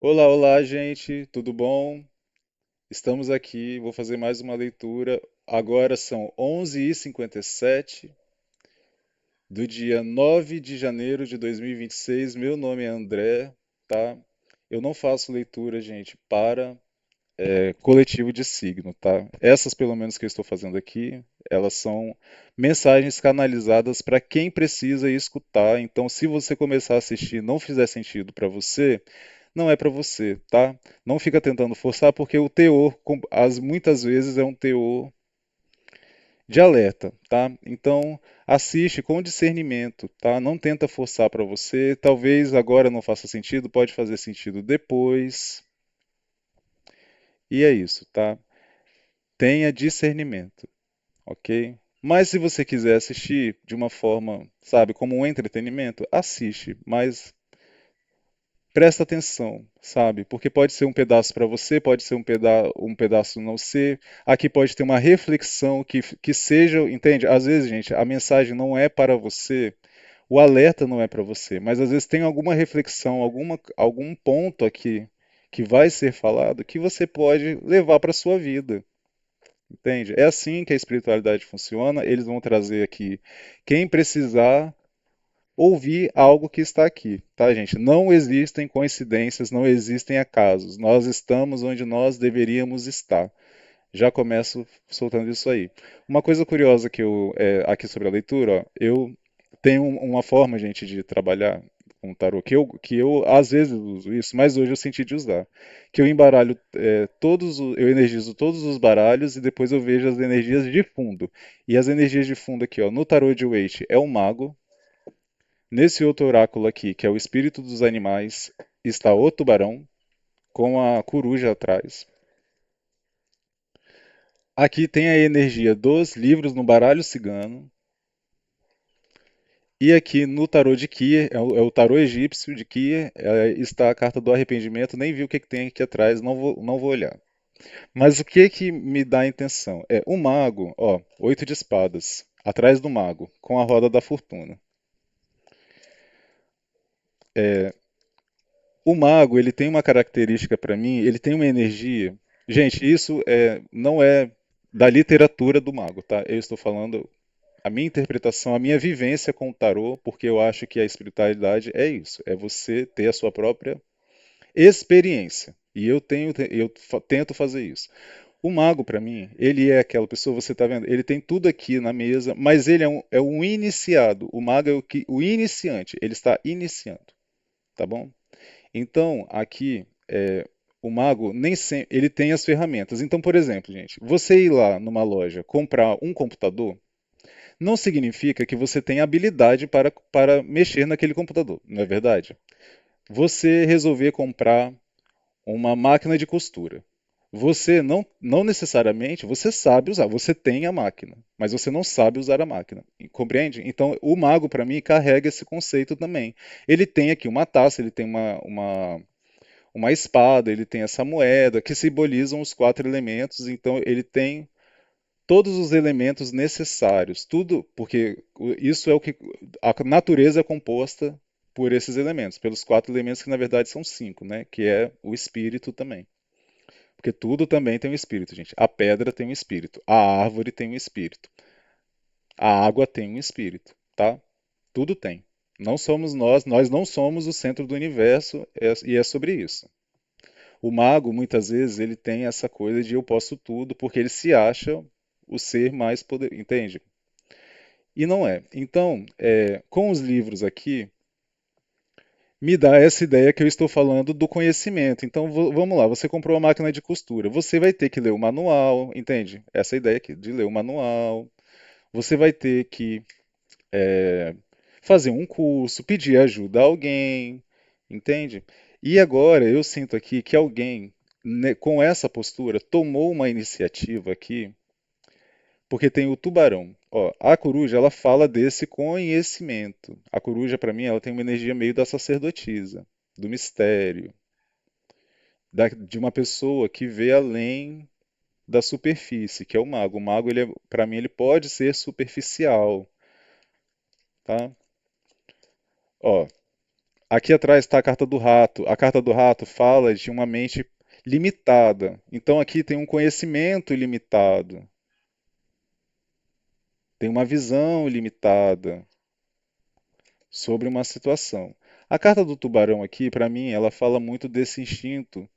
Olá, olá, gente, tudo bom? Estamos aqui, vou fazer mais uma leitura. Agora são 11h57 do dia 9 de janeiro de 2026. Meu nome é André, tá? Eu não faço leitura, gente, para coletivo de signo, tá? Essas, pelo menos, que eu estou fazendo aqui, elas são mensagens canalizadas para quem precisa escutar. Então, se você começar a assistir e não fizer sentido para você, não é para você, tá? Não fica tentando forçar, porque o teor, muitas vezes, é um teor de alerta, tá? Então, assiste com discernimento, tá? Não tenta forçar para você. Talvez agora não faça sentido, pode fazer sentido depois. E é isso, tá? Tenha discernimento, ok? Mas se você quiser assistir de uma forma, sabe, como um entretenimento, assiste, mas presta atenção, sabe? Porque pode ser um pedaço para você, pode ser um pedaço não ser. Aqui pode ter uma reflexão que seja, entende? Às vezes, gente, a mensagem não é para você, o alerta não é para você, mas às vezes tem alguma reflexão, algum ponto aqui que vai ser falado que você pode levar para sua vida. Entende? É assim que a espiritualidade funciona. Eles vão trazer aqui quem precisar ouvir algo que está aqui, tá, gente? Não existem coincidências, não existem acasos. Nós estamos onde nós deveríamos estar. Já começo soltando isso aí. Uma coisa curiosa aqui sobre a leitura, ó, eu tenho uma forma, gente, de trabalhar com o tarô que eu às vezes uso isso, mas hoje eu senti de usar. Que eu embaralho eu energizo todos os baralhos e depois eu vejo as energias de fundo. E as energias de fundo aqui, ó, no tarô de Waite é o mago. Nesse outro oráculo aqui, que é o espírito dos animais, está o tubarão com a coruja atrás. Aqui tem a energia dos livros no baralho cigano. E aqui no tarô de Kier, é o tarô egípcio de Kier, está a carta do arrependimento. Nem vi o que tem aqui atrás, não vou olhar. Mas o que me dá a intenção? É o mago, ó, 8 de espadas, atrás do mago, com a roda da fortuna. O mago, ele tem uma característica para mim, ele tem uma energia. Gente, isso não é da literatura do mago, tá? Eu estou falando a minha interpretação, a minha vivência com o tarô, porque eu acho que a espiritualidade é isso, é você ter a sua própria experiência. E tento fazer isso. O mago, para mim, ele é aquela pessoa, você está vendo, ele tem tudo aqui na mesa, mas ele é um iniciado. O mago é o iniciante, ele está iniciando, tá bom? Então, aqui, o mago nem sempre, ele tem as ferramentas. Então, por exemplo, gente, você ir lá numa loja comprar um computador, não significa que você tenha habilidade para mexer naquele computador, não é verdade? Você resolver comprar uma máquina de costura. Você não necessariamente você sabe usar, você tem a máquina, mas você não sabe usar a máquina. Compreende? Então, o mago, para mim, carrega esse conceito também. Ele tem aqui uma taça, ele tem uma espada, ele tem essa moeda, que simbolizam os 4 elementos, então ele tem todos os elementos necessários, tudo, porque isso é o que a natureza é composta por esses elementos, pelos 4 elementos que na verdade são 5, né? Que é o espírito também. Porque tudo também tem um espírito, gente. A pedra tem um espírito, a árvore tem um espírito, a água tem um espírito, tá? Tudo tem. Não somos nós não somos o centro do universo, e é sobre isso. O mago, muitas vezes, ele tem essa coisa de eu posso tudo, porque ele se acha o ser mais poderoso, entende? E não é. Então, com os livros aqui, me dá essa ideia que eu estou falando do conhecimento. Então, vamos lá, você comprou uma máquina de costura, você vai ter que ler o manual, entende? Essa ideia aqui, de ler o manual. Você vai ter que fazer um curso, pedir ajuda a alguém, entende? E agora eu sinto aqui que alguém, né, com essa postura, tomou uma iniciativa aqui, porque tem o tubarão. Ó, a coruja, ela fala desse conhecimento. A coruja, para mim, ela tem uma energia meio da sacerdotisa, do mistério, de uma pessoa que vê além da superfície, que é o mago. O mago, para mim, ele pode ser superficial, tá? Ó, Aqui atrás está a carta do rato. A carta do rato fala de uma mente limitada. Então aqui tem um conhecimento limitado, tem uma visão limitada sobre uma situação. A carta do tubarão aqui, para mim, ela fala muito desse instinto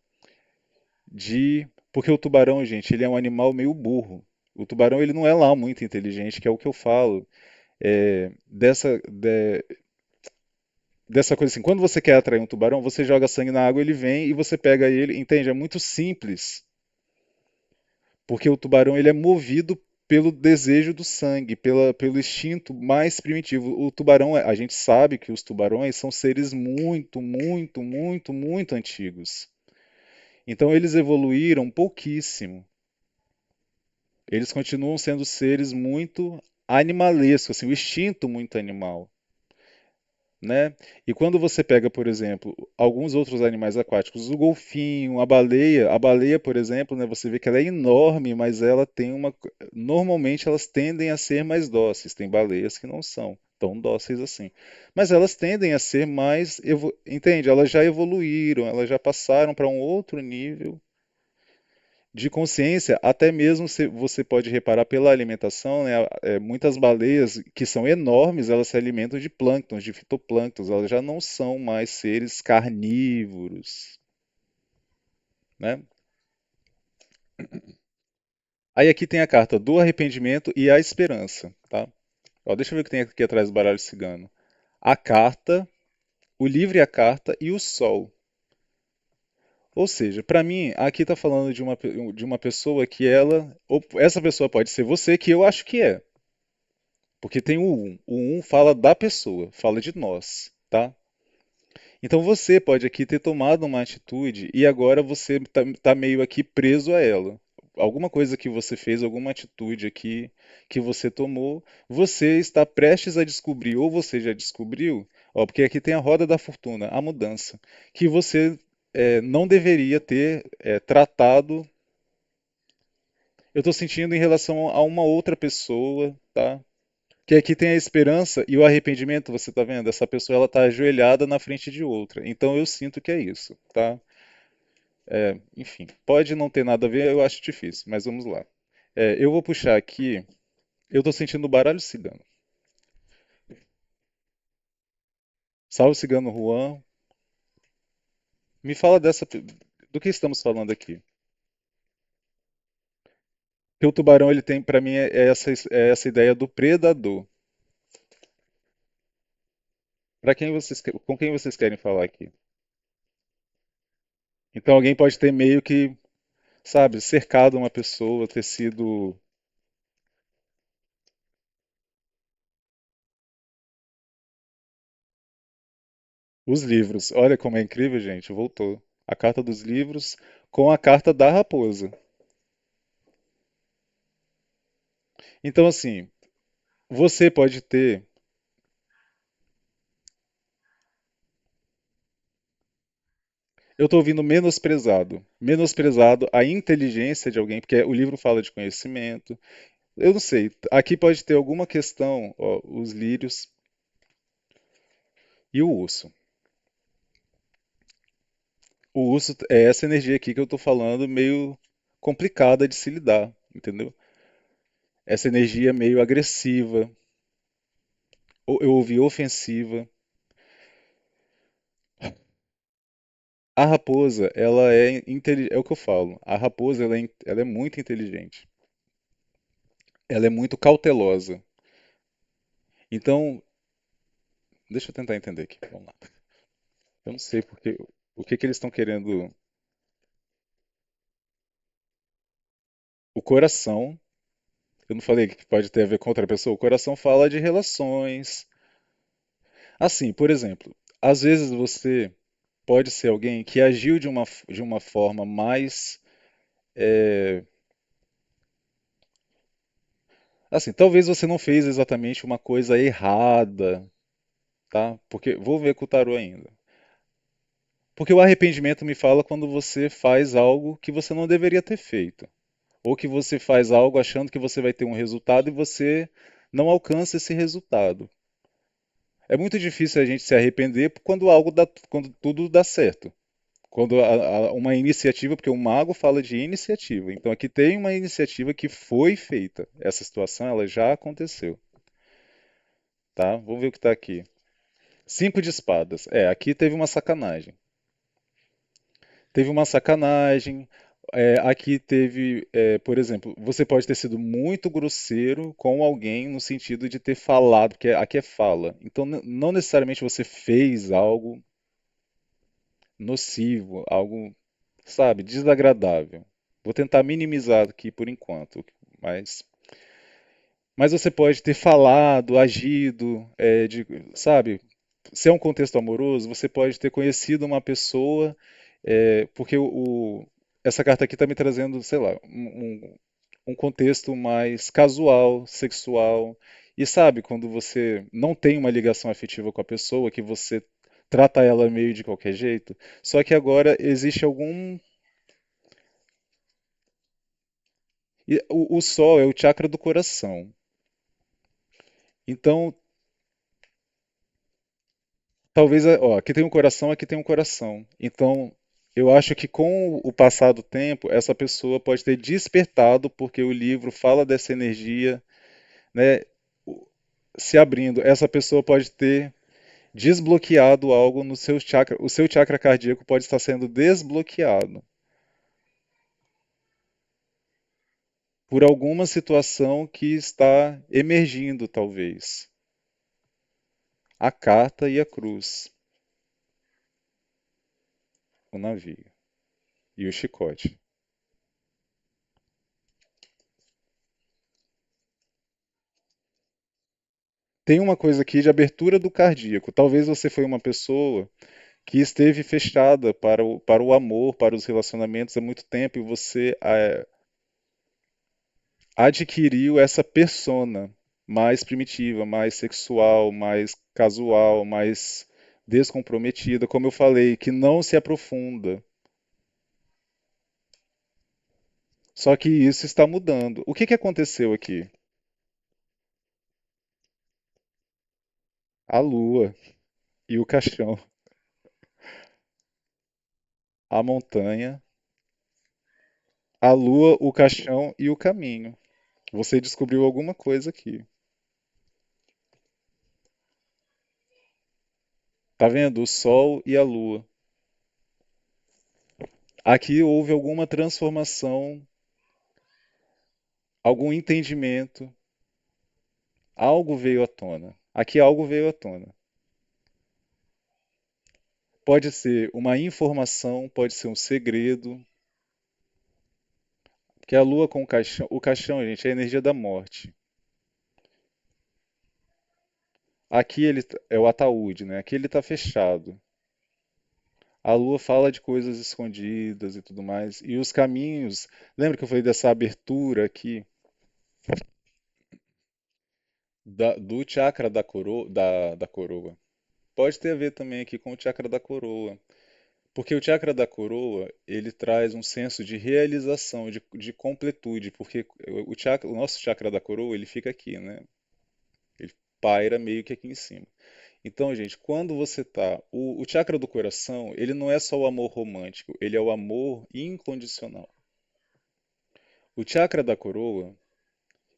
de. Porque o tubarão, gente, ele é um animal meio burro. O tubarão, ele não é lá muito inteligente, que é o que eu falo. Dessa coisa assim, quando você quer atrair um tubarão, você joga sangue na água, ele vem e você pega ele, entende? É muito simples, porque o tubarão ele é movido pelo desejo do sangue, pelo instinto mais primitivo. O tubarão, a gente sabe que os tubarões são seres muito, muito, muito, muito antigos. Então eles evoluíram pouquíssimo. Eles continuam sendo seres muito animalescos, assim, o instinto muito animal. Né? E quando você pega, por exemplo, alguns outros animais aquáticos, o golfinho, a baleia, por exemplo, né, você vê que ela é enorme, mas ela tem uma. Normalmente elas tendem a ser mais dóceis. Tem baleias que não são tão dóceis assim. Mas elas tendem a ser mais. Entende? Elas já evoluíram, elas já passaram para um outro nível de consciência, até mesmo você pode reparar pela alimentação, né, muitas baleias que são enormes, elas se alimentam de plânctons, de fitoplânctons, elas já não são mais seres carnívoros, né? Aí aqui tem a carta do arrependimento e a esperança, tá? Ó, deixa eu ver o que tem aqui atrás do baralho cigano. A carta, o livro e a carta e o sol. Ou seja, para mim, aqui está falando de uma pessoa que ou essa pessoa pode ser você, que eu acho que é. Porque tem o um. O um fala da pessoa, fala de nós, tá? Então você pode aqui ter tomado uma atitude e agora você tá meio aqui preso a ela. Alguma coisa que você fez, alguma atitude aqui que você tomou, você está prestes a descobrir, ou você já descobriu, ó, porque aqui tem a roda da fortuna, a mudança, que você não deveria ter tratado. Eu estou sentindo em relação a uma outra pessoa, tá? Que aqui tem a esperança e o arrependimento, você tá vendo? Essa pessoa ela tá ajoelhada na frente de outra. Então eu sinto que é isso, tá? Enfim, pode não ter nada a ver, eu acho difícil, mas vamos lá. Eu vou puxar aqui. Eu tô sentindo o baralho cigano. Salve cigano Juan. Me fala do que estamos falando aqui. Que o tubarão ele tem para mim é essa ideia do predador. Para quem com quem vocês querem falar aqui? Então alguém pode ter meio que, sabe, cercado uma pessoa, ter sido. Os livros. Olha como é incrível, gente. Voltou. A carta dos livros com a carta da raposa. Então, assim, você pode ter. Eu estou ouvindo menosprezado. Menosprezado a inteligência de alguém, porque o livro fala de conhecimento. Eu não sei. Aqui pode ter alguma questão, ó, os lírios e o urso. O urso é essa energia aqui que eu estou falando, meio complicada de se lidar, entendeu? Essa energia meio agressiva. Eu ouvi ofensiva. A raposa, ela é o que eu falo. A raposa, ela é muito inteligente. Ela é muito cautelosa. Então, deixa eu tentar entender aqui. Vamos lá. Eu não sei porque o que que eles estão querendo. O coração, eu não falei que pode ter a ver com outra pessoa. O coração fala de relações. Assim, por exemplo, às vezes você pode ser alguém que agiu de uma forma mais, assim, talvez você não fez exatamente uma coisa errada, tá? Porque vou ver com o tarô ainda. Porque o arrependimento me fala quando você faz algo que você não deveria ter feito. Ou que você faz algo achando que você vai ter um resultado e você não alcança esse resultado. É muito difícil a gente se arrepender quando algo dá, quando tudo dá certo. Quando uma iniciativa, porque o mago fala de iniciativa. Então aqui tem uma iniciativa que foi feita. Essa situação ela já aconteceu, tá? Vamos ver o que está aqui. Cinco de espadas. É, aqui teve uma sacanagem. Teve uma sacanagem. Aqui teve, por exemplo, você pode ter sido muito grosseiro com alguém no sentido de ter falado, porque aqui é fala. Então, não necessariamente você fez algo nocivo, algo, sabe, desagradável. Vou tentar minimizar aqui por enquanto, mas, mas você pode ter falado, agido, sabe, se é um contexto amoroso, você pode ter conhecido uma pessoa, porque essa carta aqui está me trazendo, sei lá, um contexto mais casual, sexual. E sabe, quando você não tem uma ligação afetiva com a pessoa, que você trata ela meio de qualquer jeito, só que agora existe algum. O sol é o chakra do coração. Então, talvez, ó, aqui tem um coração, aqui tem um coração. Então, eu acho que com o passar do tempo, essa pessoa pode ter despertado, porque o livro fala dessa energia, né, o- se abrindo. Essa pessoa pode ter desbloqueado algo no seu chakra. O seu chakra cardíaco pode estar sendo desbloqueado por alguma situação que está emergindo, talvez. A carta e a cruz, o navio e o chicote. Tem uma coisa aqui de abertura do cardíaco. Talvez você foi uma pessoa que esteve fechada para o amor, para os relacionamentos há muito tempo e você adquiriu essa persona mais primitiva, mais sexual, mais casual, mais descomprometida, como eu falei, que não se aprofunda. Só que isso está mudando. O que que aconteceu aqui? A lua e o caixão, a montanha, a lua, o caixão e o caminho. Você descobriu alguma coisa aqui. Tá vendo? O sol e a lua. Aqui houve alguma transformação, algum entendimento, algo veio à tona. Aqui algo veio à tona. Pode ser uma informação, pode ser um segredo, porque a lua com o caixão, gente, é a energia da morte. Aqui ele é o ataúde, né? Aqui ele está fechado. A lua fala de coisas escondidas e tudo mais. E os caminhos, lembra que eu falei dessa abertura aqui do chakra da coroa? Pode ter a ver também aqui com o chakra da coroa. Porque o chakra da coroa, ele traz um senso de realização, de completude, porque o nosso chakra da coroa, ele fica aqui, né? Ele paira meio que aqui em cima. Então, gente, quando você tá, o chakra do coração, ele não é só o amor romântico, ele é o amor incondicional. O chakra da coroa,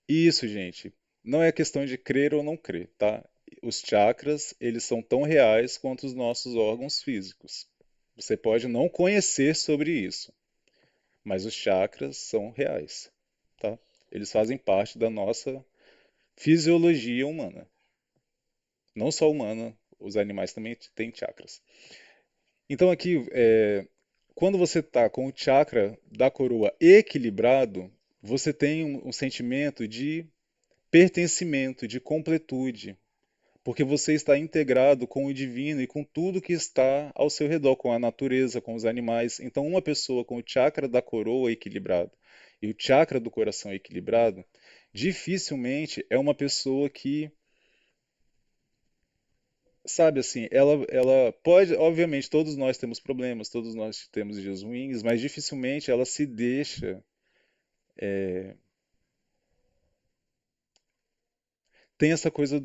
isso, gente, não é questão de crer ou não crer, tá? Os chakras, eles são tão reais quanto os nossos órgãos físicos. Você pode não conhecer sobre isso, mas os chakras são reais, tá? Eles fazem parte da nossa fisiologia humana. Não só humana, os animais também têm chakras. Então aqui, quando você está com o chakra da coroa equilibrado, você tem um sentimento de pertencimento, de completude, porque você está integrado com o divino e com tudo que está ao seu redor, com a natureza, com os animais. Então, uma pessoa com o chakra da coroa equilibrado e o chakra do coração equilibrado, dificilmente é uma pessoa que, sabe assim, ela pode, obviamente, todos nós temos problemas, todos nós temos dias ruins, mas dificilmente ela se deixa tem essa coisa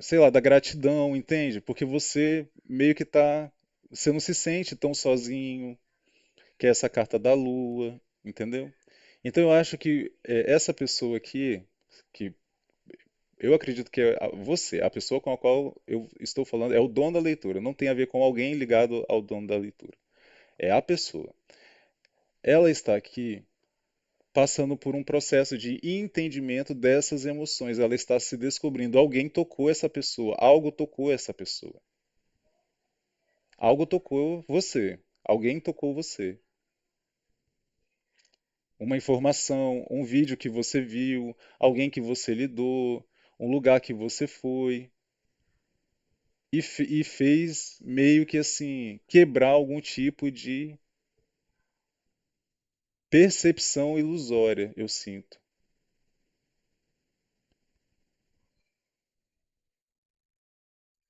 sei lá, da gratidão, entende? Porque você meio que você não se sente tão sozinho, que é essa carta da lua, entendeu? Então eu acho que essa pessoa aqui, que eu acredito que é você, a pessoa com a qual eu estou falando, é o dono da leitura, não tem a ver com alguém ligado ao dono da leitura. É a pessoa. Ela está aqui passando por um processo de entendimento dessas emoções. Ela está se descobrindo. Alguém tocou essa pessoa, algo tocou essa pessoa. Algo tocou você. Alguém tocou você. Uma informação, um vídeo que você viu, alguém que você lidou, um lugar que você foi e fez meio que assim quebrar algum tipo de percepção ilusória, eu sinto.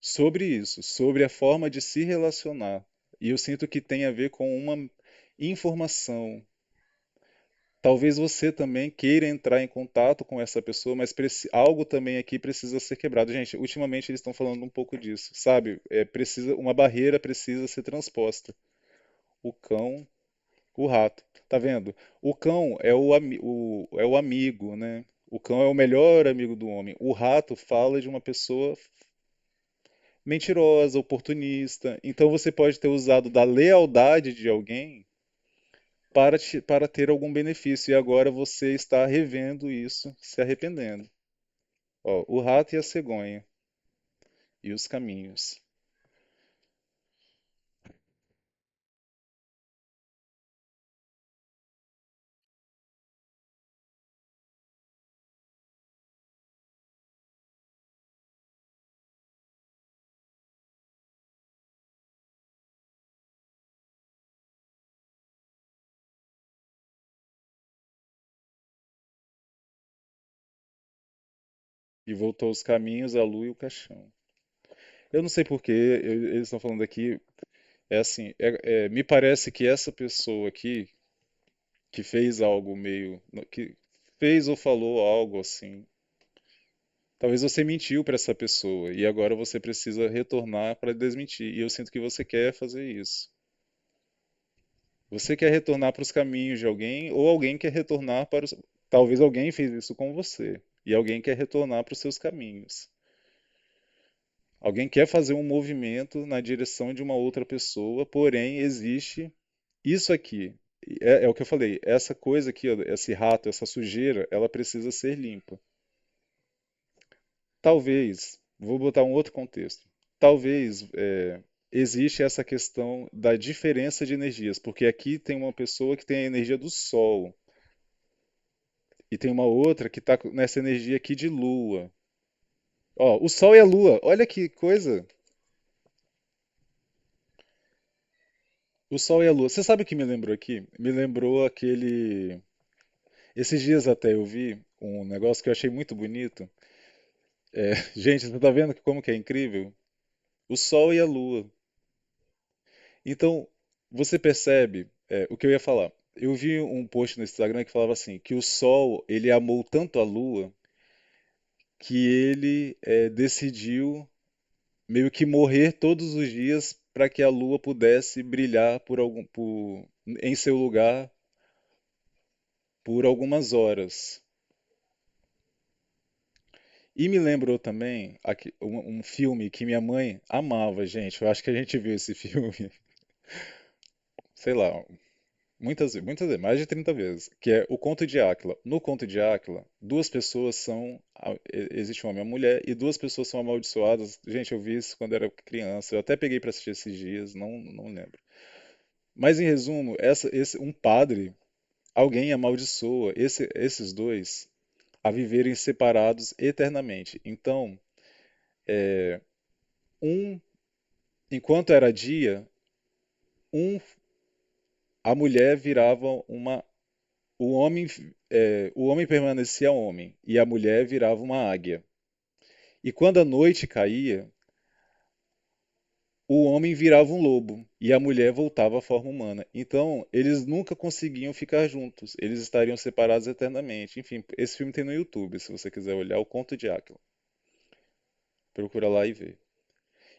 Sobre isso, sobre a forma de se relacionar. E eu sinto que tem a ver com uma informação. Talvez você também queira entrar em contato com essa pessoa, mas algo também aqui precisa ser quebrado. Gente, ultimamente eles estão falando um pouco disso, sabe? Uma barreira precisa ser transposta. O cão, o rato. Tá vendo? O cão é é o amigo, né? O cão é o melhor amigo do homem. O rato fala de uma pessoa mentirosa, oportunista. Então você pode ter usado da lealdade de alguém para ter algum benefício e agora você está revendo isso, se arrependendo. Ó, o rato e a cegonha e os caminhos. E voltou os caminhos, a lua e o caixão. Eu não sei por que eles estão falando aqui. É assim, me parece que essa pessoa aqui que fez algo que fez ou falou algo assim. Talvez você mentiu para essa pessoa e agora você precisa retornar para desmentir. E eu sinto que você quer fazer isso. Você quer retornar para os caminhos de alguém ou alguém quer retornar para os. Talvez alguém fez isso com você e alguém quer retornar para os seus caminhos. Alguém quer fazer um movimento na direção de uma outra pessoa, porém existe isso aqui. É o que eu falei. Essa coisa aqui, ó, esse rato, essa sujeira, ela precisa ser limpa. Talvez, vou botar um outro contexto. Talvez existe essa questão da diferença de energias, porque aqui tem uma pessoa que tem a energia do Sol e tem uma outra que está nessa energia aqui de Lua. Ó, o Sol e a Lua, olha que coisa. O Sol e a Lua. Você sabe o que me lembrou aqui? Me lembrou aquele. Esses dias até eu vi um negócio que eu achei muito bonito. Gente, você tá vendo como que é incrível? O Sol e a Lua. Então, você percebe, o que eu ia falar. Eu vi um post no Instagram que falava assim, que o Sol, ele amou tanto a Lua que ele decidiu meio que morrer todos os dias para que a Lua pudesse brilhar em seu lugar por algumas horas. E me lembrou também um filme que minha mãe amava, gente. Eu acho que a gente viu esse filme, sei lá, muitas vezes, mais de 30 vezes, que é O Conto de Áquila. No Conto de Áquila, duas pessoas existe um homem e uma mulher, e duas pessoas são amaldiçoadas. Gente, eu vi isso quando era criança, eu até peguei para assistir esses dias, não lembro. Mas em resumo, um padre, alguém amaldiçoa esses dois a viverem separados eternamente. Então, um, enquanto era dia, um, a mulher virava uma o homem permanecia homem e a mulher virava uma águia. E quando a noite caía, o homem virava um lobo e a mulher voltava à forma humana. Então, eles nunca conseguiam ficar juntos, eles estariam separados eternamente. Enfim, esse filme tem no YouTube, se você quiser olhar, O Conto de Áquila. Procura lá e vê.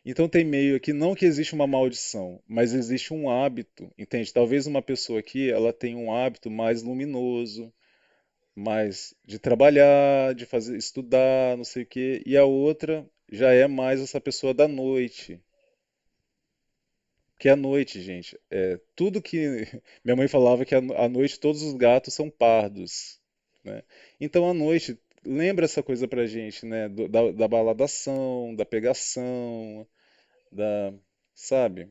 Então tem meio aqui, não que existe uma maldição, mas existe um hábito, entende? Talvez uma pessoa aqui, ela tenha um hábito mais luminoso, mais de trabalhar, de fazer, estudar, não sei o quê, e a outra já é mais essa pessoa da noite. Que é a noite, gente, é tudo que minha mãe falava que à noite todos os gatos são pardos, né? Então à noite lembra essa coisa pra gente, né? Da baladação, da pegação, da, sabe?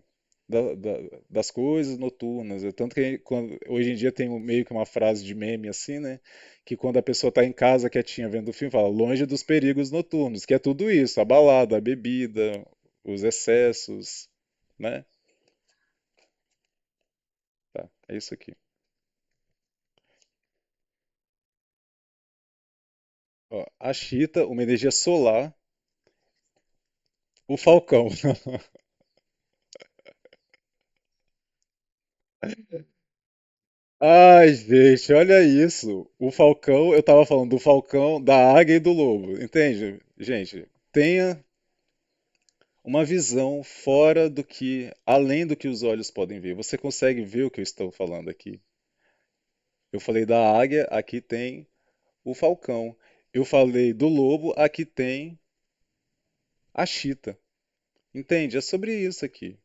Das coisas noturnas. Tanto que hoje em dia tem meio que uma frase de meme assim, né? Que quando a pessoa está em casa quietinha vendo o filme, fala longe dos perigos noturnos, que é tudo isso, a balada, a bebida, os excessos, né? Tá, é isso aqui. Ó, a chita, uma energia solar, o falcão. Ai, gente, olha isso. O falcão, eu tava falando do falcão, da águia e do lobo, entende? Gente, tenha uma visão fora do que, além do que os olhos podem ver. Você consegue ver o que eu estou falando aqui? Eu falei da águia, aqui tem o falcão. Eu falei do lobo, aqui tem a chita. Entende? É sobre isso aqui.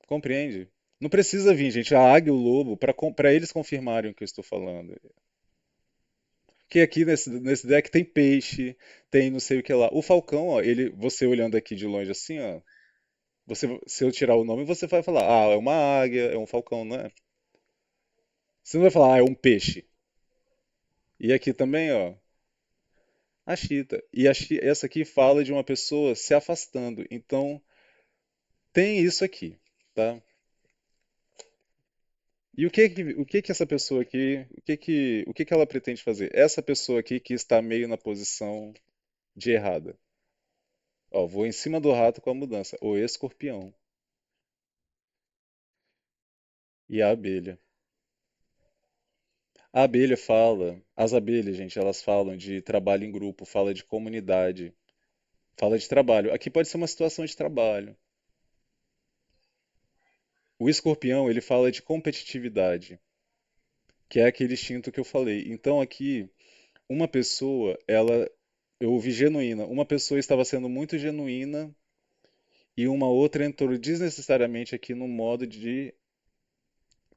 Compreende? Não precisa vir, gente, a águia e o lobo para eles confirmarem o que eu estou falando. Que aqui nesse deck tem peixe, tem não sei o que lá. O falcão, ó, ele, você olhando aqui de longe assim, ó, se eu tirar o nome, você vai falar, ah, é uma águia, é um falcão, não é? Você não vai falar, ah, é um peixe. E aqui também, ó, a chita. E essa aqui fala de uma pessoa se afastando. Então, tem isso aqui, tá? E o que que essa pessoa aqui, o que que ela pretende fazer? Essa pessoa aqui que está meio na posição de errada. Ó, vou em cima do rato com a mudança. O escorpião e a abelha. A abelha fala, as abelhas, gente, elas falam de trabalho em grupo, fala de comunidade, fala de trabalho. Aqui pode ser uma situação de trabalho. O escorpião, ele fala de competitividade, que é aquele instinto que eu falei. Então aqui, uma pessoa, eu ouvi genuína, uma pessoa estava sendo muito genuína e uma outra entrou desnecessariamente aqui no modo de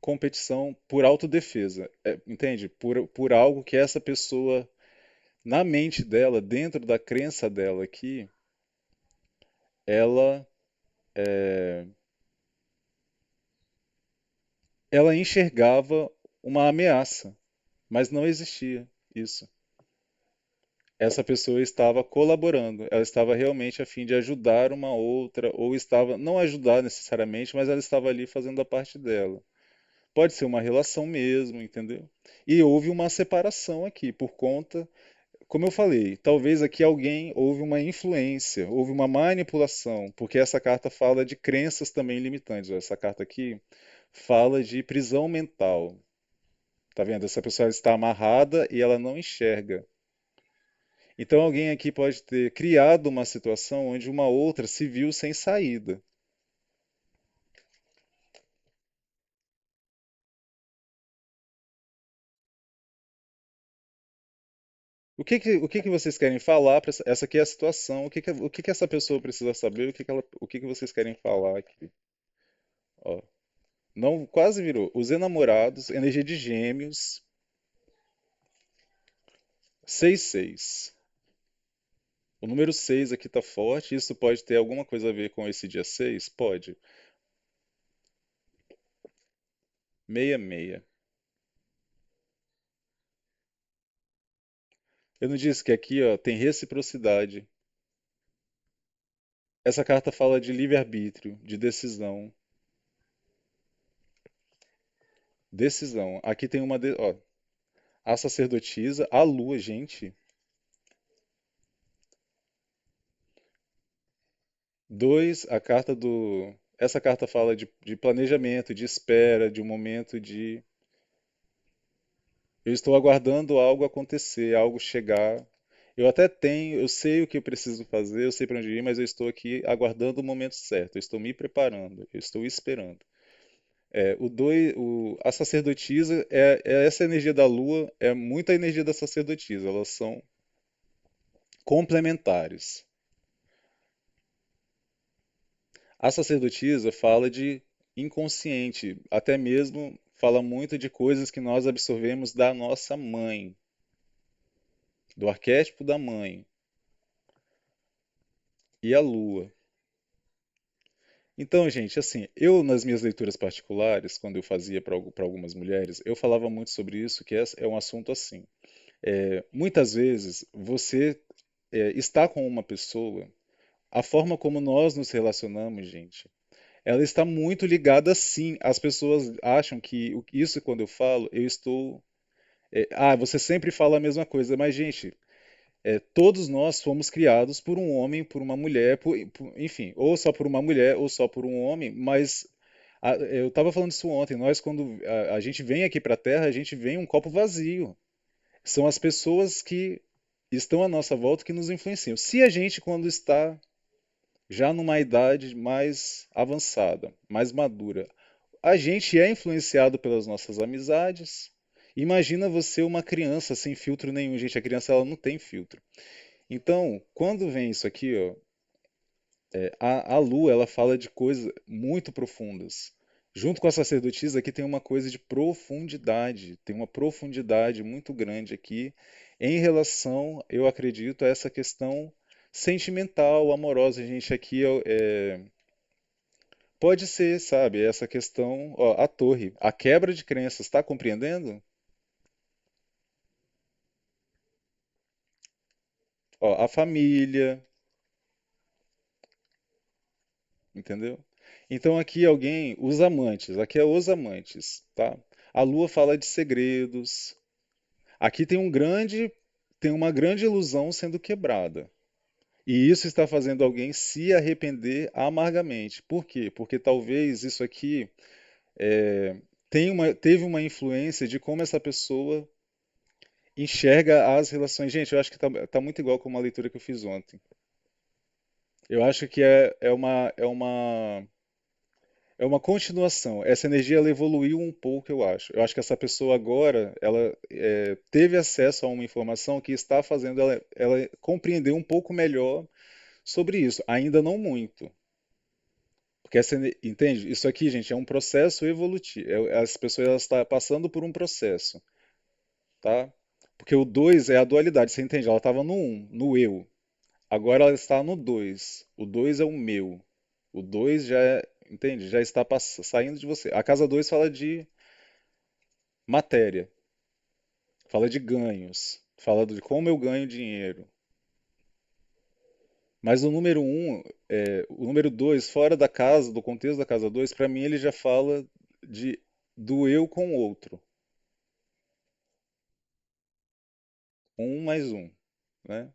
competição por autodefesa, entende? Por algo que essa pessoa, na mente dela, dentro da crença dela aqui, ela, ela enxergava uma ameaça, mas não existia isso. Essa pessoa estava colaborando, ela estava realmente a fim de ajudar uma outra, ou estava, não ajudar necessariamente, mas ela estava ali fazendo a parte dela. Pode ser uma relação mesmo, entendeu? E houve uma separação aqui por conta, como eu falei, talvez aqui alguém houve uma influência, houve uma manipulação, porque essa carta fala de crenças também limitantes. Ó, essa carta aqui fala de prisão mental. Tá vendo? Essa pessoa está amarrada e ela não enxerga. Então alguém aqui pode ter criado uma situação onde uma outra se viu sem saída. O que que vocês querem falar para essa aqui é a situação? O que que essa pessoa precisa saber? O que que vocês querem falar aqui? Ó, não, quase virou. Os enamorados, energia de gêmeos, 6-6. O número 6 aqui tá forte. Isso pode ter alguma coisa a ver com esse dia 6? Pode. 66. Eu não disse que aqui, ó, tem reciprocidade. Essa carta fala de livre-arbítrio, de decisão. Decisão. Aqui tem ó, a sacerdotisa, a lua, gente. Dois, a carta do. Essa carta fala de planejamento, de espera, de um momento de. Eu estou aguardando algo acontecer, algo chegar. Eu até tenho, eu sei o que eu preciso fazer, eu sei para onde ir, mas eu estou aqui aguardando o momento certo, eu estou me preparando, eu estou esperando. A sacerdotisa é essa energia da lua, é muita energia da sacerdotisa, elas são complementares. A sacerdotisa fala de inconsciente, até mesmo fala muito de coisas que nós absorvemos da nossa mãe, do arquétipo da mãe e a lua. Então, gente, assim, eu nas minhas leituras particulares, quando eu fazia para algumas mulheres, eu falava muito sobre isso, que é um assunto assim. Muitas vezes você está com uma pessoa, a forma como nós nos relacionamos, gente, ela está muito ligada sim. As pessoas acham que isso quando eu falo, eu estou. Você sempre fala a mesma coisa, mas, gente, todos nós fomos criados por um homem, por uma mulher, enfim, ou só por uma mulher, ou só por um homem, mas eu estava falando isso ontem. Nós, quando a gente vem aqui para a Terra, a gente vem um copo vazio. São as pessoas que estão à nossa volta que nos influenciam. Se a gente, quando está já numa idade mais avançada, mais madura, a gente é influenciado pelas nossas amizades. Imagina você uma criança sem filtro nenhum, gente. A criança ela não tem filtro. Então, quando vem isso aqui, ó, a Lu ela fala de coisas muito profundas. Junto com a sacerdotisa aqui tem uma coisa de profundidade, tem uma profundidade muito grande aqui em relação, eu acredito, a essa questão sentimental, amorosa. A gente aqui pode ser, sabe, essa questão, ó, a torre, a quebra de crenças, está compreendendo? Ó, a família, entendeu? Então aqui alguém, os amantes, aqui é os amantes, tá? A lua fala de segredos. Aqui tem uma grande ilusão sendo quebrada. E isso está fazendo alguém se arrepender amargamente. Por quê? Porque talvez isso aqui teve uma influência de como essa pessoa enxerga as relações. Gente, eu acho que tá muito igual com uma leitura que eu fiz ontem. Eu acho que é uma continuação. Essa energia ela evoluiu um pouco, eu acho. Eu acho que essa pessoa agora, ela teve acesso a uma informação que está fazendo ela compreender um pouco melhor sobre isso. Ainda não muito. Porque entende? Isso aqui, gente, é um processo evolutivo. As pessoas elas estão passando por um processo, tá? Porque o 2 é a dualidade, você entende? Ela estava no um, no eu. Agora ela está no 2. O 2 é o meu. O 2 já é, entende? Já está saindo de você. A casa 2 fala de matéria, fala de ganhos, fala de como eu ganho dinheiro. Mas o número um, o número 2, fora da casa, do contexto da casa 2, para mim ele já fala de do eu com o outro. Um mais um, né?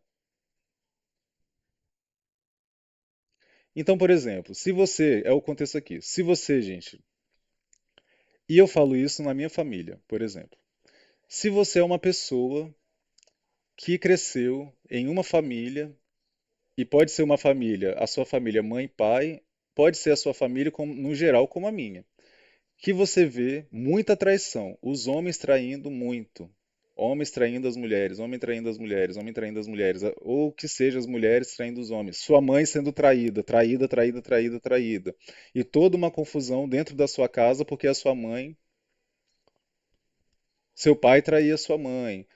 Então, por exemplo, se você, é o contexto aqui, se você, gente, e eu falo isso na minha família, por exemplo, se você é uma pessoa que cresceu em uma família, e pode ser uma família, a sua família mãe e pai, pode ser a sua família no geral como a minha, que você vê muita traição, os homens traindo muito, homens traindo as mulheres, homem traindo as mulheres, homem traindo as mulheres, ou que seja as mulheres traindo os homens, sua mãe sendo traída, traída, traída, traída, traída, e toda uma confusão dentro da sua casa porque a sua mãe, seu pai traía sua mãe,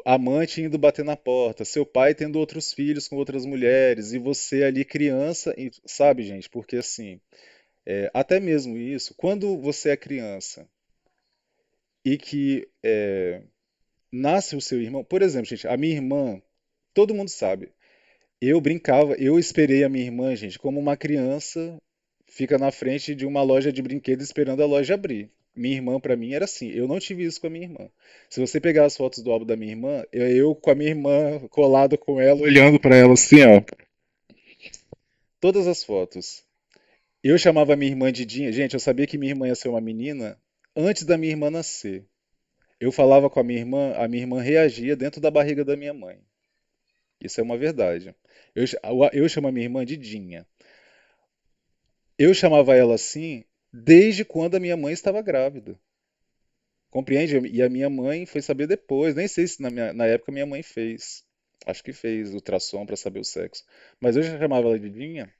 amante indo bater na porta, seu pai tendo outros filhos com outras mulheres, e você ali criança, sabe, gente? Porque assim, até mesmo isso, quando você é criança e que nasce o seu irmão, por exemplo, gente, a minha irmã, todo mundo sabe, eu brincava, eu esperei a minha irmã, gente, como uma criança fica na frente de uma loja de brinquedos esperando a loja abrir. Minha irmã, pra mim, era assim. Eu não tive isso com a minha irmã. Se você pegar as fotos do álbum da minha irmã, eu com a minha irmã colado com ela, olhando pra ela assim, ó. Todas as fotos. Eu chamava a minha irmã de Dinha. Gente, eu sabia que minha irmã ia ser uma menina antes da minha irmã nascer. Eu falava com a minha irmã reagia dentro da barriga da minha mãe. Isso é uma verdade. Eu chamo a minha irmã de Dinha. Eu chamava ela assim desde quando a minha mãe estava grávida. Compreende? E a minha mãe foi saber depois. Nem sei se na época minha mãe fez. Acho que fez ultrassom para saber o sexo. Mas eu já chamava ela de Dinha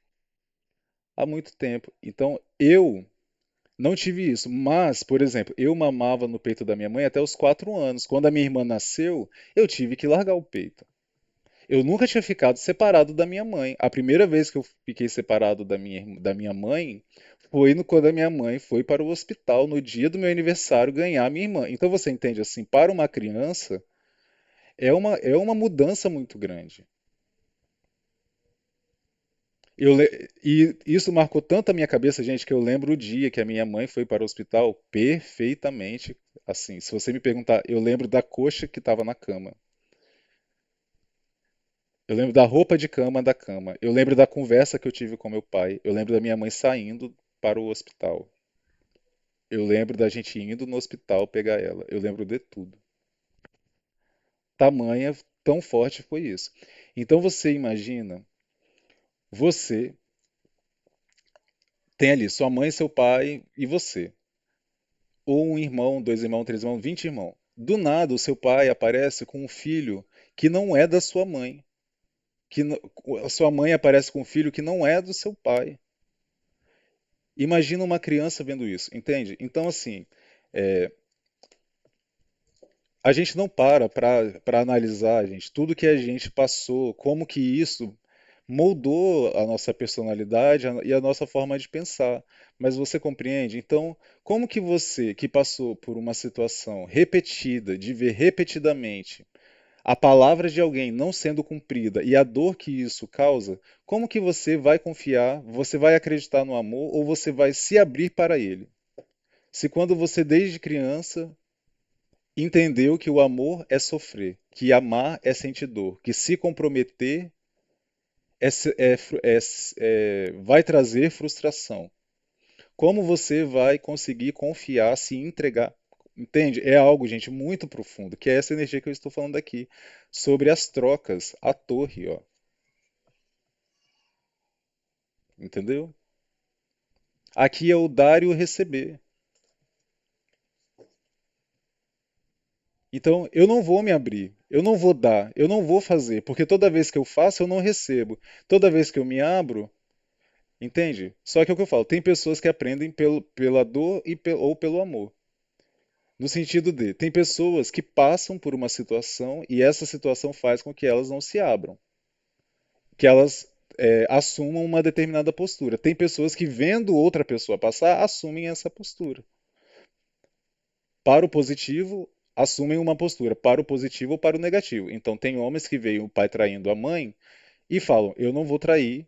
há muito tempo. Então eu não tive isso. Mas, por exemplo, eu mamava no peito da minha mãe até os 4 anos. Quando a minha irmã nasceu, eu tive que largar o peito. Eu nunca tinha ficado separado da minha mãe. A primeira vez que eu fiquei separado da minha mãe foi quando a minha mãe foi para o hospital no dia do meu aniversário ganhar a minha irmã. Então você entende assim, para uma criança é uma mudança muito grande. E isso marcou tanto a minha cabeça, gente, que eu lembro o dia que a minha mãe foi para o hospital perfeitamente. Assim, se você me perguntar, eu lembro da coxa que estava na cama. Eu lembro da roupa de cama da cama. Eu lembro da conversa que eu tive com meu pai. Eu lembro da minha mãe saindo para o hospital. Eu lembro da gente indo no hospital pegar ela. Eu lembro de tudo. Tamanha, tão forte foi isso. Então você imagina, você tem ali sua mãe, seu pai e você. Ou um irmão, dois irmãos, três irmãos, 20 irmãos. Do nada, o seu pai aparece com um filho que não é da sua mãe. A sua mãe aparece com um filho que não é do seu pai. Imagina uma criança vendo isso, entende? Então, assim, é, a gente não para analisar, gente, tudo que a gente passou, como que isso moldou a nossa personalidade e a nossa forma de pensar. Mas você compreende? Então, como que você, que passou por uma situação repetida, de ver repetidamente a palavra de alguém não sendo cumprida e a dor que isso causa, como que você vai confiar, você vai acreditar no amor ou você vai se abrir para ele? Se quando você desde criança entendeu que o amor é sofrer, que amar é sentir dor, que se comprometer vai trazer frustração. Como você vai conseguir confiar, se entregar? Entende? É algo, gente, muito profundo, que é essa energia que eu estou falando aqui, sobre as trocas, a torre, ó. Entendeu? Aqui é o dar e o receber. Então, eu não vou me abrir, eu não vou dar, eu não vou fazer, porque toda vez que eu faço, eu não recebo. Toda vez que eu me abro, entende? Só que é o que eu falo, tem pessoas que aprendem pela dor ou pelo amor. No sentido de, tem pessoas que passam por uma situação e essa situação faz com que elas não se abram, que elas assumam uma determinada postura. Tem pessoas que, vendo outra pessoa passar, assumem essa postura. Para o positivo, assumem uma postura. Para o positivo ou para o negativo. Então, tem homens que veem o pai traindo a mãe e falam: eu não vou trair